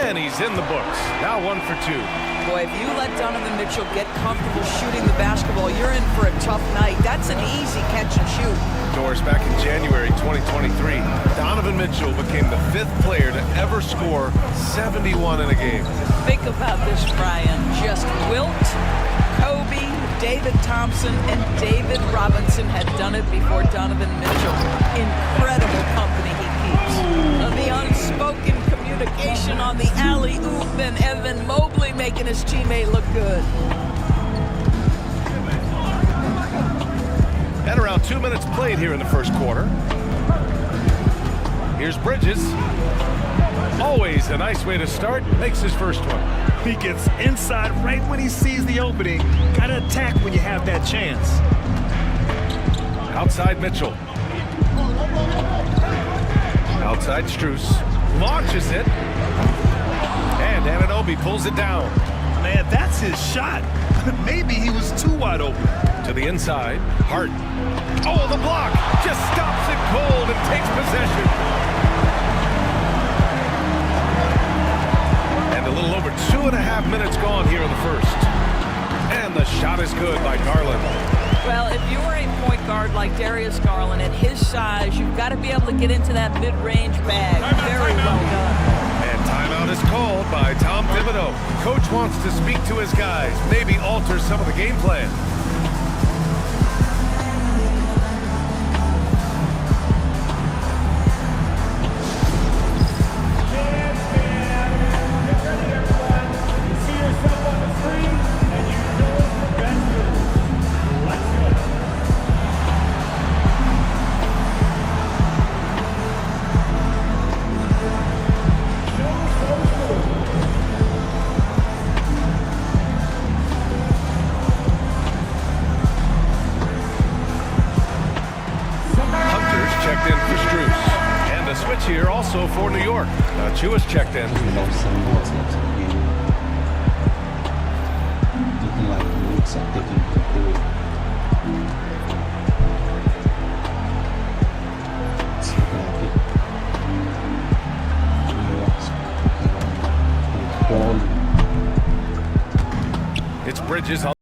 and he's in the books. Now 1 for 2. Boy, if you let Donovan Mitchell get comfortable shooting the basketball, you're in for a tough night. That's an easy catch and shoot. Doris, back in January 2023, Donovan Mitchell became the 5th player to ever score 71 in a game. Think about this, Brian. Just Wilt, Kobe, David Thompson, and David Robinson had done it before Donovan Mitchell. Incredible company he keeps. The unspoken communication on the alley-oop, and Evan Mobley making his teammate look good. And around 2 minutes played here in the first quarter. Here's Bridges. Always a nice way to start. Makes his first one. He gets inside right when he sees the opening. Gotta attack when you have that chance. Outside Mitchell. Outside Strus. Launches it. And Anunoby pulls it down. Man, that's his shot. Maybe he was too wide open. To the inside. Hart. Oh, the block. Just stops it cold and takes possession. And a little over 2.5 minutes gone here in the first. And the shot is good by Garland. Well, if you are a point guard like Darius Garland, at his size, you've got to be able to get into that mid-range bag. Very well done. And timeout is called by Tom Thibodeau. Coach wants to speak to his guys, maybe alter some of the game plan. Here also for New York. Chua checked in. Looking like the Knicks are taking control. It's looking like it. It's Bridges on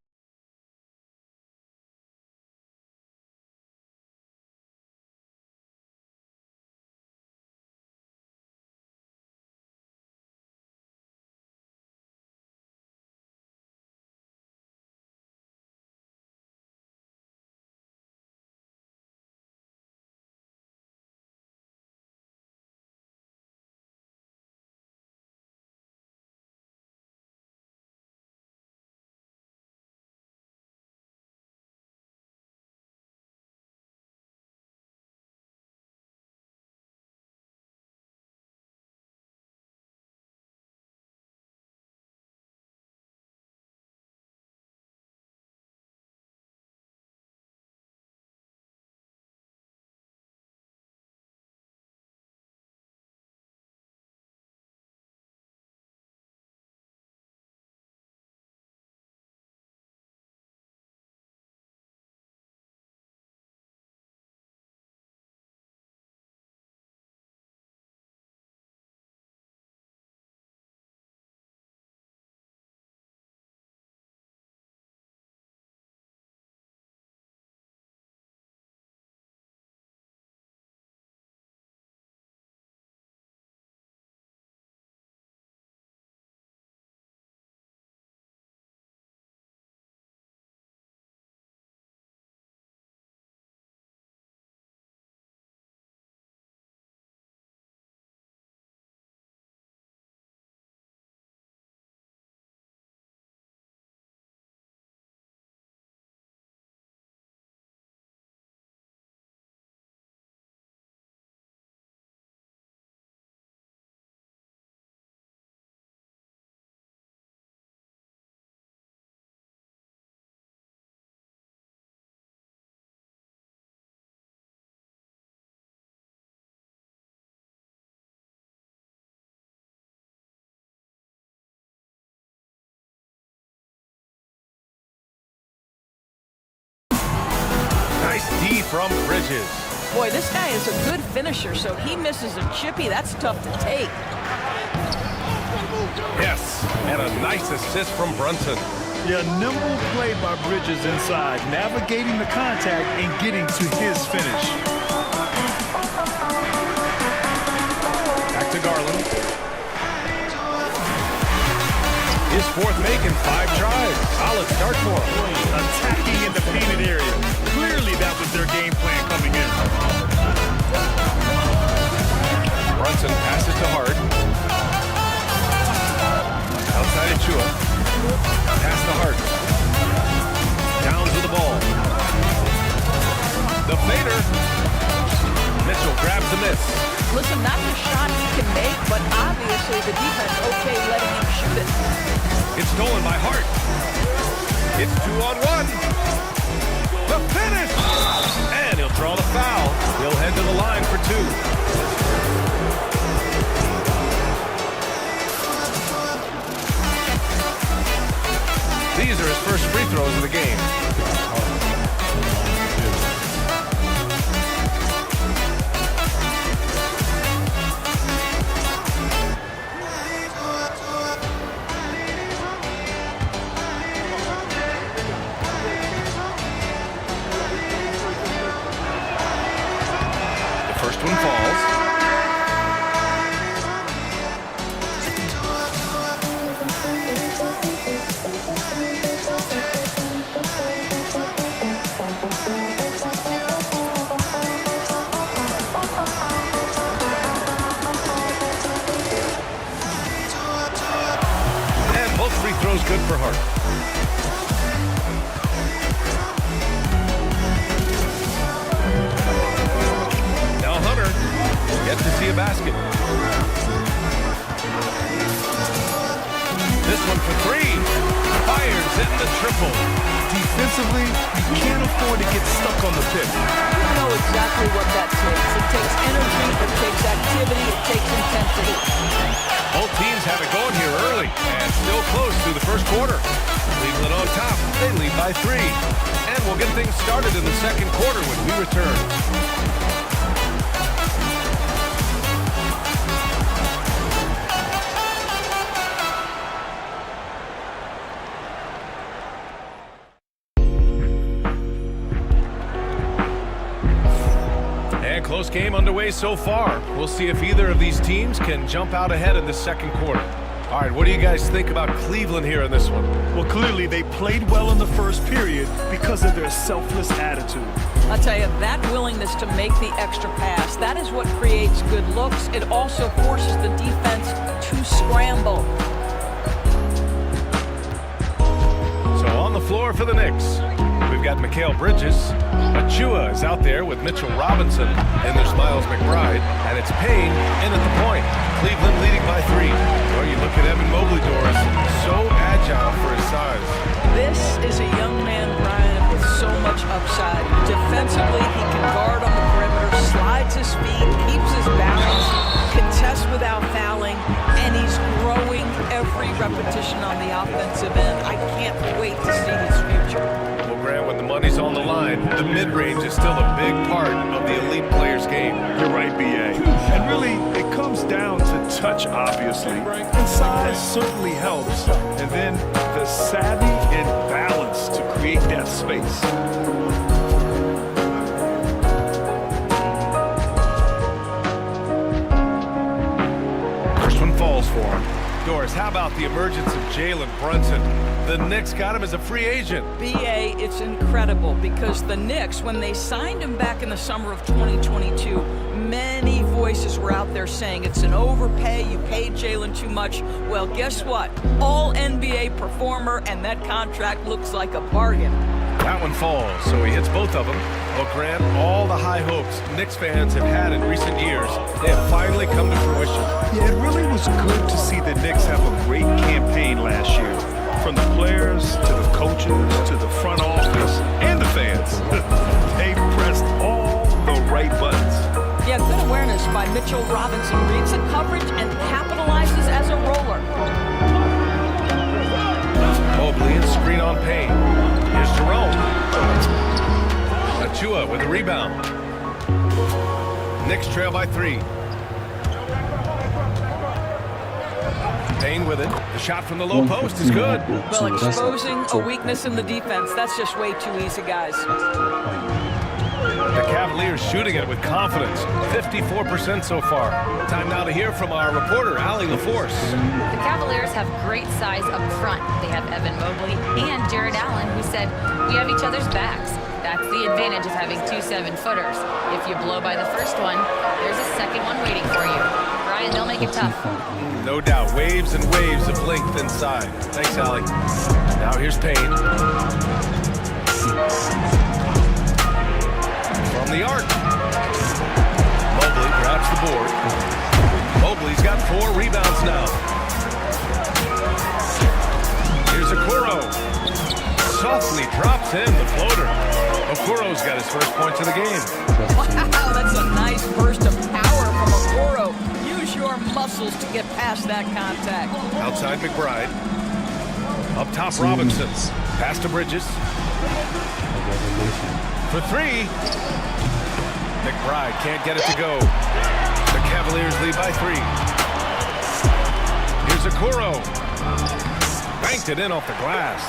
from Bridges. Boy, this guy is a good finisher, so he misses a chippy. That's tough to take. Yes, and a nice assist from Brunson. Yeah, nimble play by Bridges inside, navigating the contact and getting to his finish. Back to Garland. His fourth make in 5 tries. Solid start for him. Attacking in the painted area. Clearly that was their game plan coming in. Brunson passes to Hart. Outside Achua. Pass to Hart. Downs with the ball. The fader. Mitchell grabs the miss. Listen, not the shot he can make, but obviously the defense okay letting him shoot it. It's stolen by Hart. It's 2-on-1. The finish! And he'll draw the foul. He'll head to the line for 2. These are his first free throws of the game. The first one falls. Throws good for Hart. Now Hunter gets to see a basket. This one for 3. Fires in the triple. Defensively, you can't afford to get stuck on the pick. You know exactly what that takes. It takes energy, it takes activity, it takes intensity. Both teams have it going here early and still close through the first quarter. Cleveland on top. They lead by 3. And we'll get things started in the second quarter when we return. Close game underway so far. We'll see if either of these teams can jump out ahead in the second quarter. All right, what do you guys think about Cleveland here in this one? Well, clearly they played well in the first period because of their selfless attitude. I'll tell you, that willingness to make the extra pass, that is what creates good looks. It also forces the defense to scramble. So on the floor for the Knicks, we've got Mikal Bridges. Achua is out there with Mitchell Robinson, and there's Miles McBride, and it's Payne in at the point. Cleveland leading by 3. Well, you look at Evan Mobley, Doris, so agile for his size. This is a young man, Brian, with so much upside. Defensively, he can guard on the perimeter, slides his feet, keeps his balance, contests without fouling, and he's growing every repetition on the offensive end. I can't wait to see his future. Grant, when the money's on the line, the mid-range is still a big part of the elite player's game. You're right, B.A. And really, it comes down to touch, obviously. And size certainly helps. And then the savvy and balance to create that space. First one falls for him. Doris, how about the emergence of Jalen Brunson? The Knicks got him as a free agent. B.A., it's incredible because the Knicks, when they signed him back in the summer of 2022, many voices were out there saying it's an overpay, you paid Jalen too much. Well, guess what? All NBA performer, and that contract looks like a bargain. That one falls, so he hits both of them. Well, Grant, all the high hopes Knicks fans have had in recent years, they have finally come to fruition. Yeah, it really was good to see the Knicks have a great campaign last year. From the players, to the coaches, to the front office, and the fans. They pressed all the right buttons. Yeah, good awareness by Mitchell Robinson. Reads the coverage and capitalizes as a roller. Mobley and screen on Payne. Here's Jerome. Achua with the rebound. Knicks trail by 3. Payne with it. The shot from the low post is good. Well, exposing a weakness in the defense, that's just way too easy, guys. The Cavaliers shooting it with confidence. 54% so far. Time now to hear from our reporter, Allie LaForce. The Cavaliers have great size up front. They have Evan Mobley and Jared Allen, who said, "We have each other's backs." That's the advantage of having 2 7-footers. If you blow by the first one, there's a second one waiting for you. Brian, they'll make it tough. No doubt, waves and waves of length inside. Thanks, Allie. Now here's Payne. From the arc. Mobley grabs the board. Mobley's got 4 rebounds now. Here's Okoro. Softly drops in the floater. Okoro's got his first points of the game. Wow, that's a nice burst of power from Okoro. Use your muscles to get past that contact. Outside McBride. Up top Robinson. Pass to Bridges. For 3. McBride can't get it to go. The Cavaliers lead by 3. Here's Okoro. Banked it in off the glass.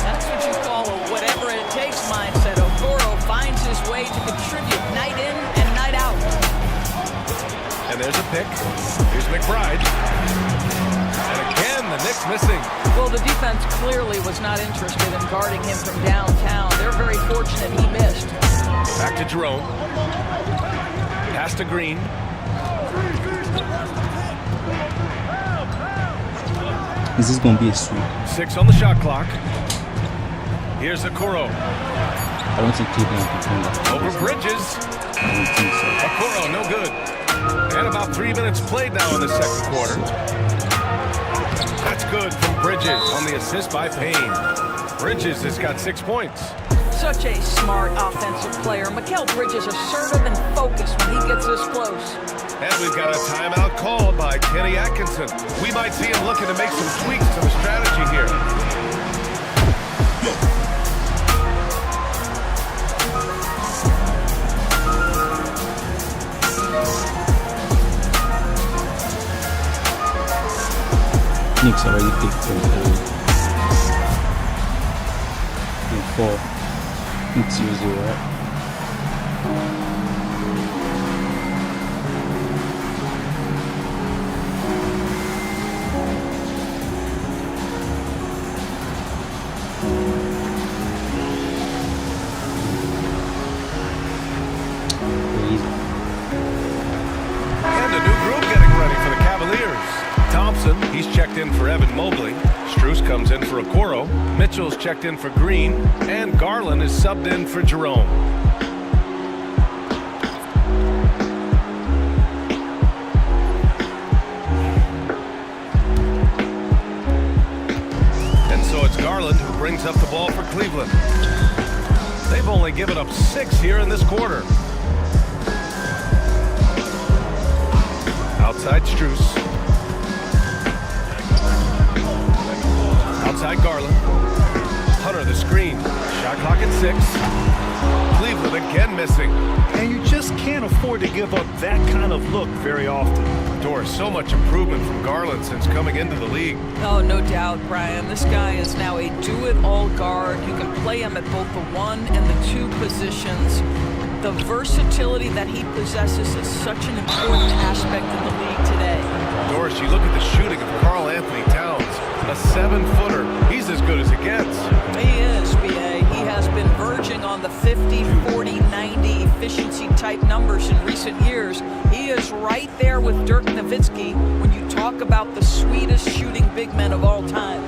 That's what you call a whatever it takes mindset. Okoro finds his way to contribute night in and night out. And there's a pick. Here's McBride. And again, the Knicks missing. Well, the defense clearly was not interested in guarding him from downtown. They're very fortunate he missed. Back to Jerome. Pass to Green. Is this going to be a sweep? 6 on the shot clock. Here's Okoro. I don't think Cleveland can come back. Over Bridges. I don't think so. Okoro, no good. And about 3 minutes played now in the second quarter. That's good from Bridges on the assist by Payne. Bridges has got 6 points. Such a smart offensive player. Mikal Bridges assertive and focused when he gets this close. And we've got a timeout called by Kenny Atkinson. We might see him looking to make some tweaks to the strategy here. Knicks already picked them. 4. Knicks 0-0, right? And a new group getting ready for the Cavaliers. Thompson, he's checked in for Evan Mobley. Strus comes in for Okoro. Mitchell's checked in for Green. And Garland is subbed in for Jerome. And so it's Garland who brings up the ball for Cleveland. They've only given up 6 here in this quarter. Outside Strus. Outside Garland. Hunter the screen. Shot clock at 6. Cleveland again missing. And you just can't afford to give up that kind of look very often. Doris, so much improvement from Garland since coming into the league. Oh, no doubt, Brian. This guy is now a do-it-all guard. You can play him at both the 1 and the 2 positions. The versatility that he possesses is such an important aspect in the league today. Doris, you look at the shooting of Karl Anthony Towns. A 7-footer. He's as good as it gets. He is, B.A. He has been verging on the 50, 40, 90 efficiency type numbers in recent years. He is right there with Dirk Nowitzki when you talk about the sweetest shooting big men of all time.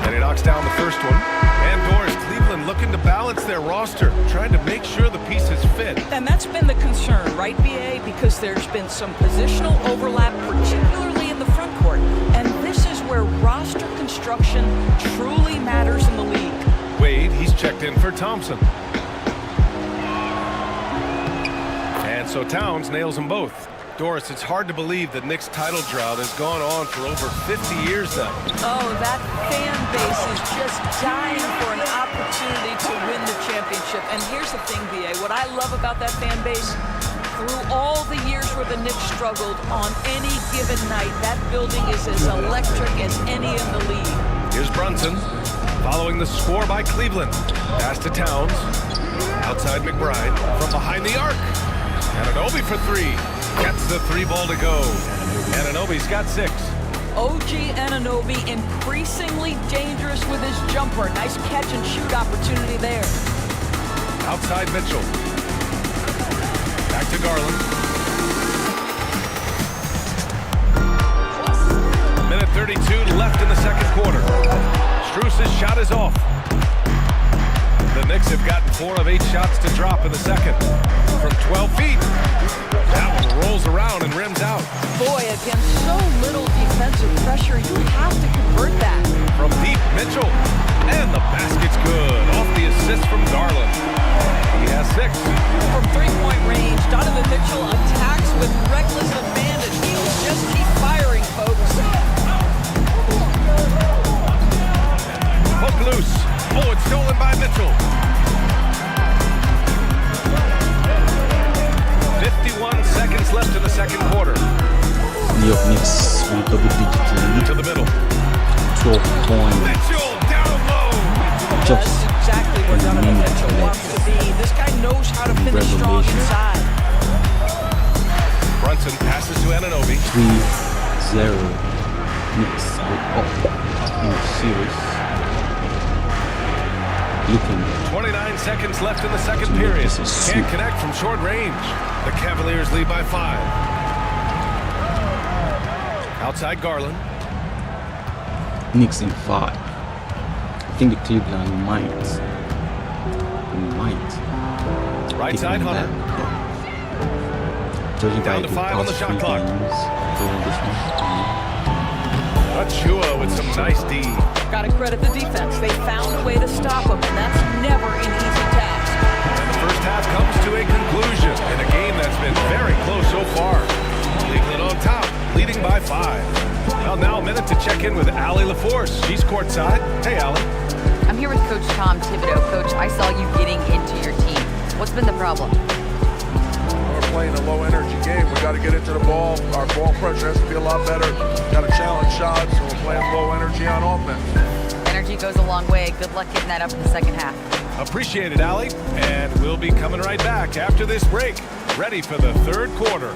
And he knocks down the first one. And Doris, Cleveland looking to balance their roster, trying to make sure the pieces fit. And that's been the concern, right, B.A.? Because there's been some positional overlap, particularly in the front court. And this is where roster construction truly matters in the league. Wade, he's checked in for Thompson. And so Towns nails them both. Doris, it's hard to believe the Knicks title drought has gone on for over 50 years now. Oh, that fan base is just dying for an opportunity to win the championship. And here's the thing, B.A., what I love about that fan base, through all the years where the Knicks struggled, on any given night, that building is as electric as any in the league. Here's Brunson, following the score by Cleveland. Pass to Towns, outside McBride, from behind the arc. Anunoby for three. Gets the three ball to go. Anunoby's got 6. OG Anunoby increasingly dangerous with his jumper. Nice catch and shoot opportunity there. Outside Mitchell. Back to Garland. Minute 32 left in the second quarter. Strus's shot is off. The Knicks have gotten 4 of 8 shots to drop in the second. From 12 feet. That one rolls around and rims out. Boy, against so little defensive pressure, you have to convert that. From deep, Mitchell. And the basket's good. Off the assist from Garland. He has 6. From three-point range, Donovan Mitchell attacks with reckless abandon. He'll just keep firing, folks. Hook loose. Oh, it's stolen by Mitchell. 51 seconds left in the second quarter. New York Knicks on double-digit lead. To the middle. 12 points. Mitchell down low. Just That's exactly where Donovan Mitchell wants to be. This guy knows how to finish strong inside. Brunson passes to Anunoby. 3-0. Knicks go up in the series. Looking 29 seconds left in the second period. Can't connect from short range. The Cavaliers lead by 5. Outside Garland. Knicks in 5. I think the Cleveland might. Right side Hunter. Judging Down by to 5 on the shot clock. Achua with some nice D. Got to credit the defense. They found a way to stop him, and that's never an easy task. And the first half comes to a conclusion in a game that's been very close so far. Cleveland on top, leading by 5. Well, now a minute to check in with Allie LaForce. She's courtside. Hey, Allie. I'm here with Coach Tom Thibodeau. Coach, I saw you getting into your team. What's been the problem? We're playing a low-energy game. We got to get into the ball. Our ball pressure has to be a lot better. Got to challenge shots, so we're playing low energy on offense. Energy goes a long way. Good luck getting that up in the second half. Appreciate it, Allie. And we'll be coming right back after this break. Ready for the third quarter.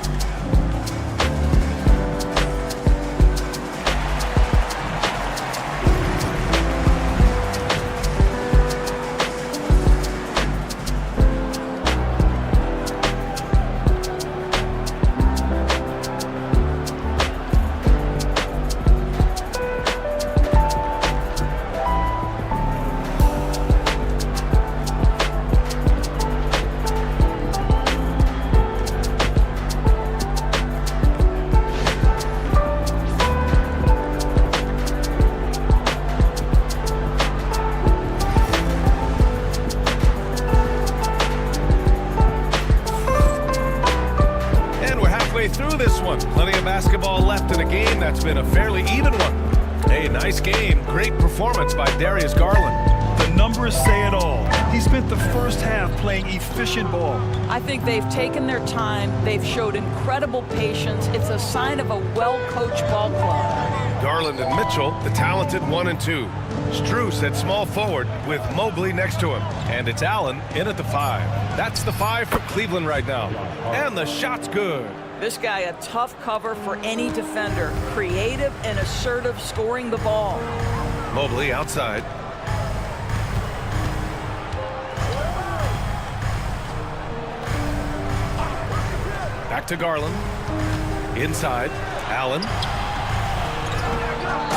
Through this one. Plenty of basketball left in a game that's been a fairly even one. A nice game. Great performance by Darius Garland. The numbers say it all. He spent the first half playing efficient ball. I think they've taken their time. They've showed incredible patience. It's a sign of a well-coached ball club. Garland and Mitchell, the talented 1 and 2. Strus at small forward with Mobley next to him. And it's Allen in at the 5. That's the 5 for Cleveland right now. And the shot's good. This guy a tough cover for any defender. Creative and assertive scoring the ball. Mobley outside. Back to Garland. Inside. Allen.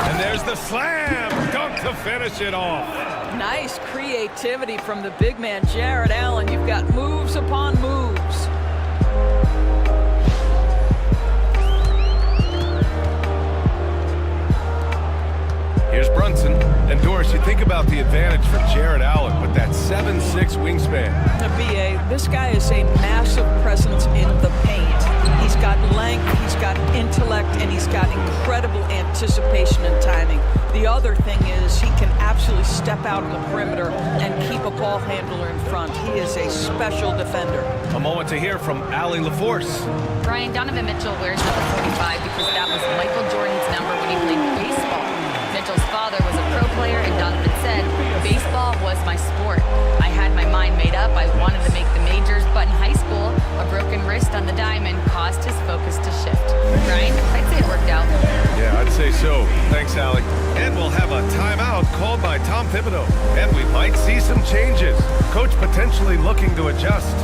And there's the slam. Dunk to finish it off. Nice creativity from the big man, Jared Allen. You've got moves upon moves. Here's Brunson. And Doris, you think about the advantage for Jared Allen with that 7'6" wingspan. The BA, this guy is a massive presence in the paint. He's got length, he's got intellect, and he's got incredible anticipation and timing. The other thing is he can absolutely step out on the perimeter and keep a ball handler in front. He is a special defender. A moment to hear from Allie LaForce. Brian, Donovan Mitchell wears number 45 because that was Michael Jordan's number when he played baseball. Mitchell's father was a pro player, and Donovan said, baseball was my sport. I had my mind made up. I wanted to make the majors, but in high school, a broken wrist on the diamond caused his focus to shift. Brian, I'd say it worked out. Yeah, I'd say so. Thanks, Allie. And we'll have a timeout called by Tom Thibodeau. And we might see some changes. Coach potentially looking to adjust.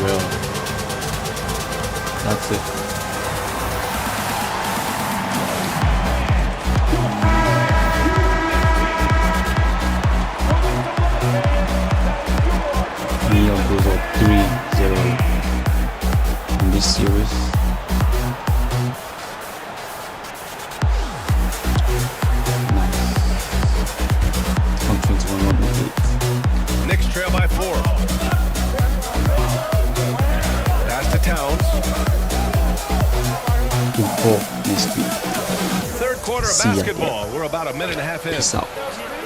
Well. That's it. Any of those are 3-0 in this series. Nice. Conference 1-1-8. Knicks trail by 4. Pass to Towns. Good ball next week. Third quarter of basketball. We're about a minute and a half in. Peace out.